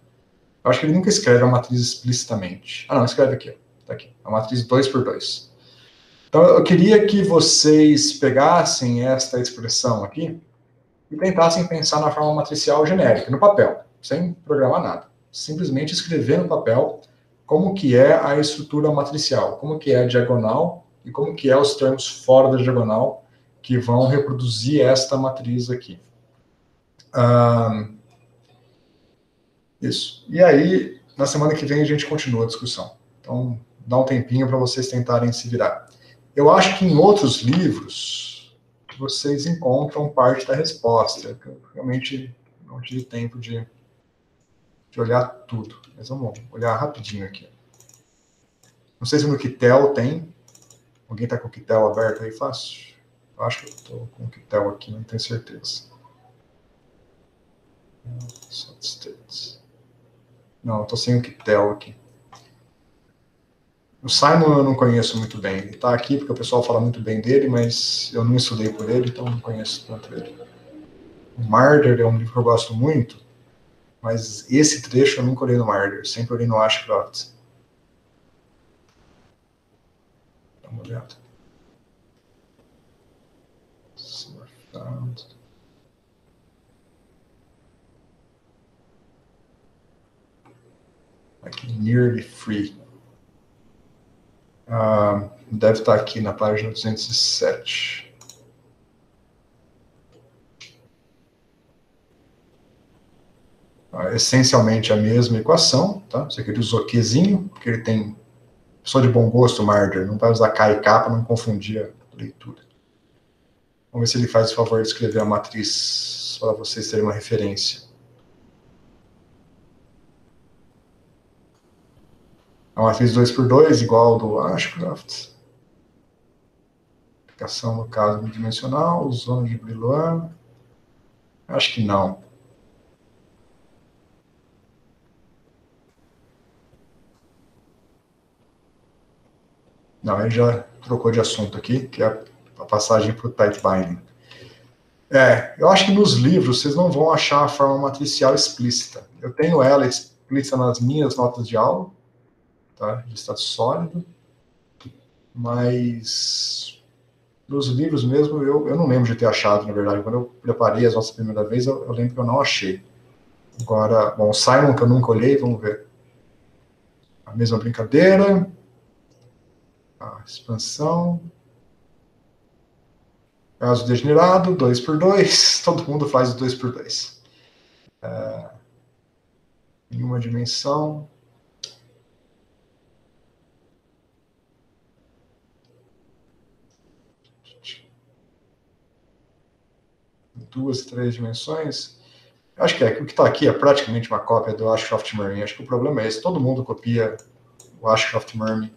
Eu acho que ele nunca escreve a matriz explicitamente. Não, escreve aqui, ó. Tá aqui, a matriz 2x2. Então, eu queria que vocês pegassem esta expressão aqui e tentassem pensar na forma matricial genérica, no papel, sem programar nada. Simplesmente escrever no papel como que é a estrutura matricial, como que é a diagonal e como que é os termos fora da diagonal que vão reproduzir esta matriz aqui. Isso. E aí, na semana que vem, a gente continua a discussão. Então, dá um tempinho para vocês tentarem se virar. Eu acho que em outros livros, que vocês encontram parte da resposta. Eu realmente não tive tempo de olhar tudo, mas vamos olhar rapidinho aqui. Não sei se no Quitel tem. Alguém está com o Quitel aberto aí? Fácil. Eu acho que eu estou com o Quitel aqui, não tenho certeza. Não, eu estou sem o Quitel aqui. O Simon eu não conheço muito bem. Ele está aqui porque o pessoal fala muito bem dele, mas eu não estudei por ele, então não conheço tanto ele. O Marder é um livro que eu gosto muito, mas esse trecho eu nunca olhei no Marder, sempre olhei no Ashcroft. Dá uma olhada. Aqui, Nearly Free. Deve estar aqui na página 207. Essencialmente a mesma equação, tá? Você queria usar Qzinho, porque ele tem... Pessoa de bom gosto, Marder, não vai usar K e K para não confundir a leitura. Vamos ver se ele faz o favor de escrever a matriz para vocês terem uma referência. A matriz 2×2 igual ao do Ashcroft. Aplicação no caso bidimensional, zona de Brillouin. Acho que não. Não, ele já trocou de assunto aqui, que é a passagem para o tight binding. Eu acho que nos livros vocês não vão achar a forma matricial explícita. Eu tenho ela explícita nas minhas notas de aula, tá? De estado sólido, mas nos livros mesmo eu não lembro de ter achado, na verdade. Quando eu preparei as notas a primeira vez, eu lembro que eu não achei. Agora, bom, o Simon, que eu nunca olhei, vamos ver. A mesma brincadeira. A expansão. Caso degenerado, 2×2. Todo mundo faz o 2×2. Em uma dimensão. Duas, 3 dimensões. Acho que o que está aqui é praticamente uma cópia do Ashcroft-Murray. Acho que o problema é esse. Todo mundo copia o Ashcroft-Murray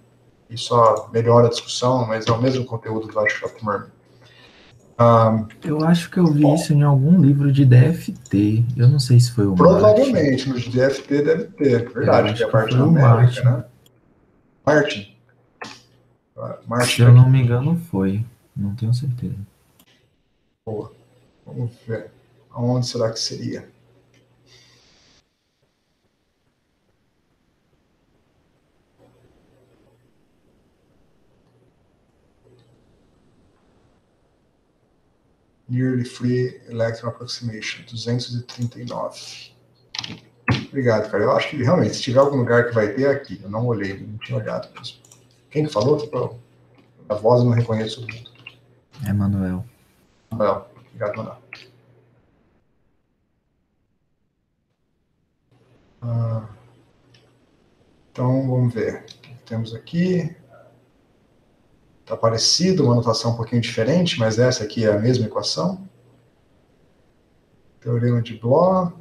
e só melhora a discussão, mas é o mesmo conteúdo do Ashcroft-Murray. Eu acho que eu vi isso em algum livro de DFT. Eu não sei se foi o Provavelmente, no de DFT deve ter. Verdade, que é a parte numérica, né? Martin. Se eu não me engano, foi. Não tenho certeza. Boa. Vamos ver. Aonde será que seria? Nearly Free Electron Approximation, 239. Obrigado, cara. Eu acho que realmente, se tiver algum lugar que vai ter, é aqui. Eu não olhei, não tinha olhado mesmo. Quem que falou? A voz eu não reconheço todo mundo. É Manuel. Manuel. Obrigado, Manuel. Então, vamos ver. O que temos aqui? Está parecido, uma notação um pouquinho diferente, mas essa aqui é a mesma equação. Teorema de Bloch.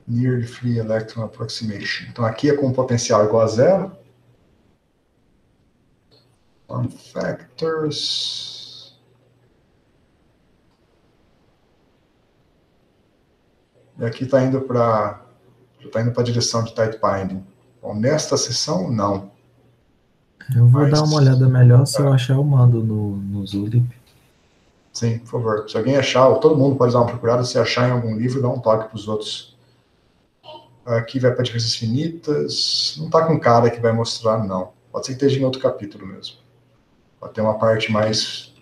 Nearly Free Electron Approximation. Então, aqui é com potencial igual a 0. Form factors. E aqui está indo para a direção de tight binding. Bom, nesta sessão, não. Eu vou dar uma olhada melhor, se eu achar eu mando no Zulip. Sim, por favor. Se alguém achar, todo mundo pode dar uma procurada, se achar em algum livro, dá um toque para os outros. Aqui vai para diferenças finitas. Não está com cara que vai mostrar, não. Pode ser que esteja em outro capítulo mesmo. Pode ter uma parte mais...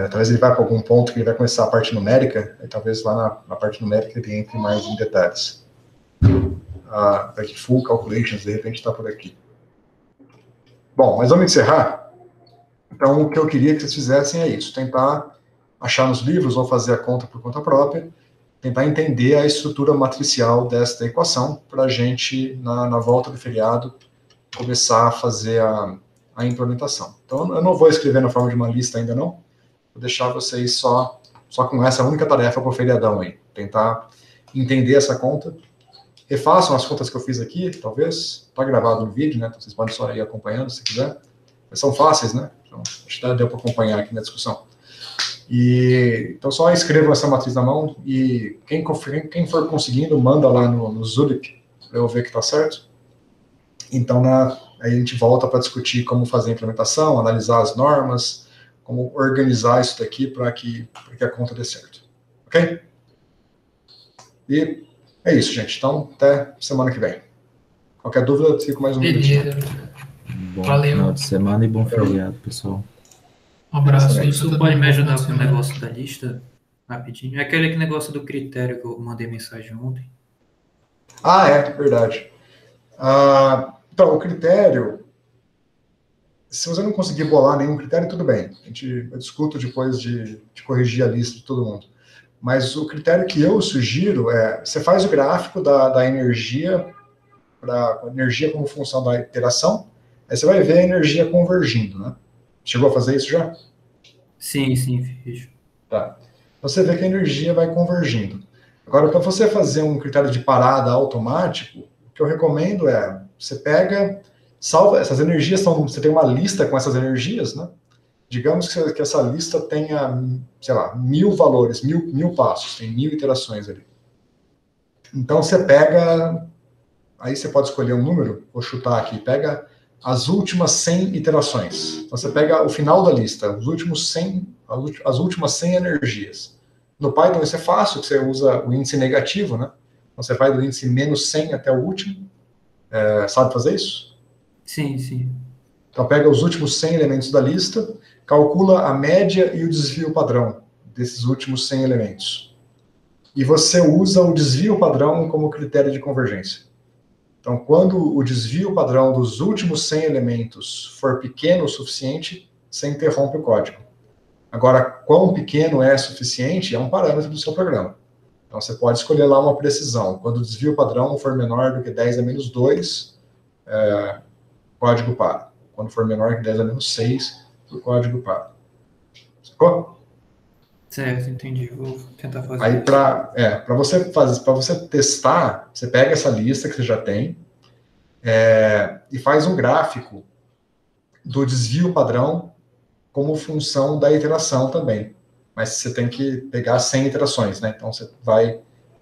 talvez ele vá para algum ponto que ele vai começar a parte numérica, e talvez lá na parte numérica ele entre mais em detalhes. Aqui, full calculations, de repente está por aqui. Bom, mas vamos encerrar. Então, o que eu queria que vocês fizessem é isso, tentar achar nos livros ou fazer a conta por conta própria, tentar entender a estrutura matricial desta equação, para a gente, na volta do feriado, começar a fazer a implementação. Então, eu não vou escrever na forma de uma lista ainda não, vou deixar vocês só com essa única tarefa para o feriadão aí, tentar entender essa conta. Refaçam as contas que eu fiz aqui, talvez, está gravado no vídeo, né, então vocês podem só ir acompanhando se quiser, mas são fáceis, né, então, acho que deu para acompanhar aqui na discussão. Então, só escrevam essa matriz na mão e quem for conseguindo, manda lá no Zulip para eu ver que está certo. Então, aí a gente volta para discutir como fazer a implementação, analisar as normas, como organizar isso daqui para que a conta dê certo. Ok? E é isso, gente. Então, até semana que vem. Qualquer dúvida, fico mais um minutinho. Bom Valeu. final de semana e bom feriado, pessoal. Um abraço. Isso pode me ajudar com o negócio da lista? Rapidinho. É aquele negócio do critério que eu mandei mensagem ontem. É verdade. Então, o critério, se você não conseguir bolar nenhum critério, tudo bem. Eu discuto depois de corrigir a lista de todo mundo. Mas o critério que eu sugiro você faz o gráfico da energia, a energia como função da iteração, aí você vai ver a energia convergindo, né? Chegou a fazer isso já? Sim, fiz. Tá. Você vê que a energia vai convergindo. Agora, para você fazer um critério de parada automático, o que eu recomendo você pega, salva essas energias, você tem uma lista com essas energias, né? Digamos que essa lista tenha, sei lá, 1000 valores, 1000 passos, tem 1000 iterações ali. Então, você pega, aí você pode escolher um número, vou chutar aqui, pega as últimas 100 iterações. Então, você pega o final da lista, as últimas 100 energias. No Python isso é fácil, que você usa o índice negativo, né? Então, você vai do índice menos 100 até o último. Sabe fazer isso? Sim. Então, pega os últimos 100 elementos da lista, calcula a média e o desvio padrão desses últimos 100 elementos. E você usa o desvio padrão como critério de convergência. Então, quando o desvio padrão dos últimos 100 elementos for pequeno o suficiente, você interrompe o código. Agora, quão pequeno é suficiente é um parâmetro do seu programa. Então, você pode escolher lá uma precisão. Quando o desvio padrão for menor do que 10 a menos 2, o código para. Quando for menor que 10 a menos 6, o código para. Sacou? Certo, entendi. Vou tentar fazer. Aí, para você testar, você pega essa lista que você já tem e faz um gráfico do desvio padrão como função da iteração também. Mas você tem que pegar 100 iterações, né? Então, você vai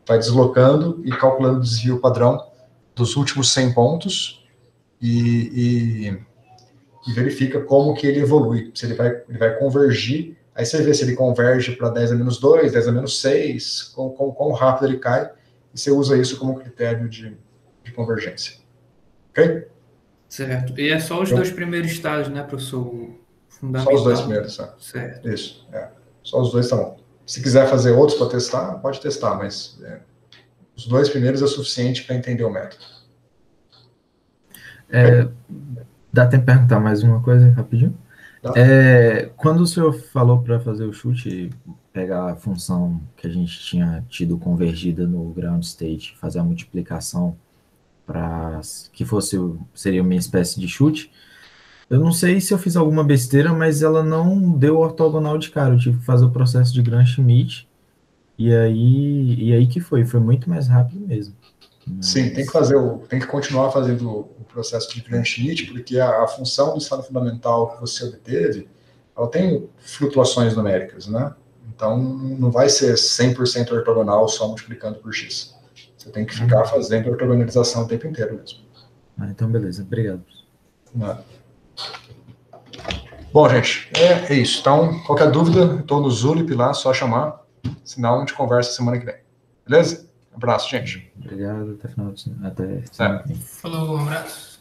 deslocando e calculando o desvio padrão dos últimos 100 pontos e verifica como que ele evolui, se ele vai convergir. Aí você vê se ele converge para 10 a menos 2, 10 a menos 6, quão rápido ele cai, e você usa isso como critério de convergência. Ok? Certo. E é só os dois primeiros estágios, né, professor? Só os dois primeiros, tá? Certo. Isso, só os dois tá bom. Se quiser fazer outros para testar, pode testar, mas os dois primeiros é suficiente para entender o método. Dá tempo de perguntar mais uma coisa rapidinho? Quando o senhor falou para fazer o chute, pegar a função que a gente tinha tido convergida no ground state, fazer a multiplicação para que seria uma espécie de chute, eu não sei se eu fiz alguma besteira, mas ela não deu ortogonal de cara. Eu tive que fazer o processo de Gram-Schmidt e aí que foi muito mais rápido mesmo. Sim, tem que continuar fazendo o processo de Gram-Schmidt, porque a função do estado fundamental que você obteve, ela tem flutuações numéricas, né? Então, não vai ser 100% ortogonal só multiplicando por x. Você tem que ficar fazendo ortogonalização o tempo inteiro mesmo. Então, beleza. Obrigado. Bom, gente, é isso. Então, qualquer dúvida, estou no Zulip lá, só chamar. Senão, a gente conversa semana que vem. Beleza? Abraço, gente. Obrigado, até final de semana. Falou, um abraço.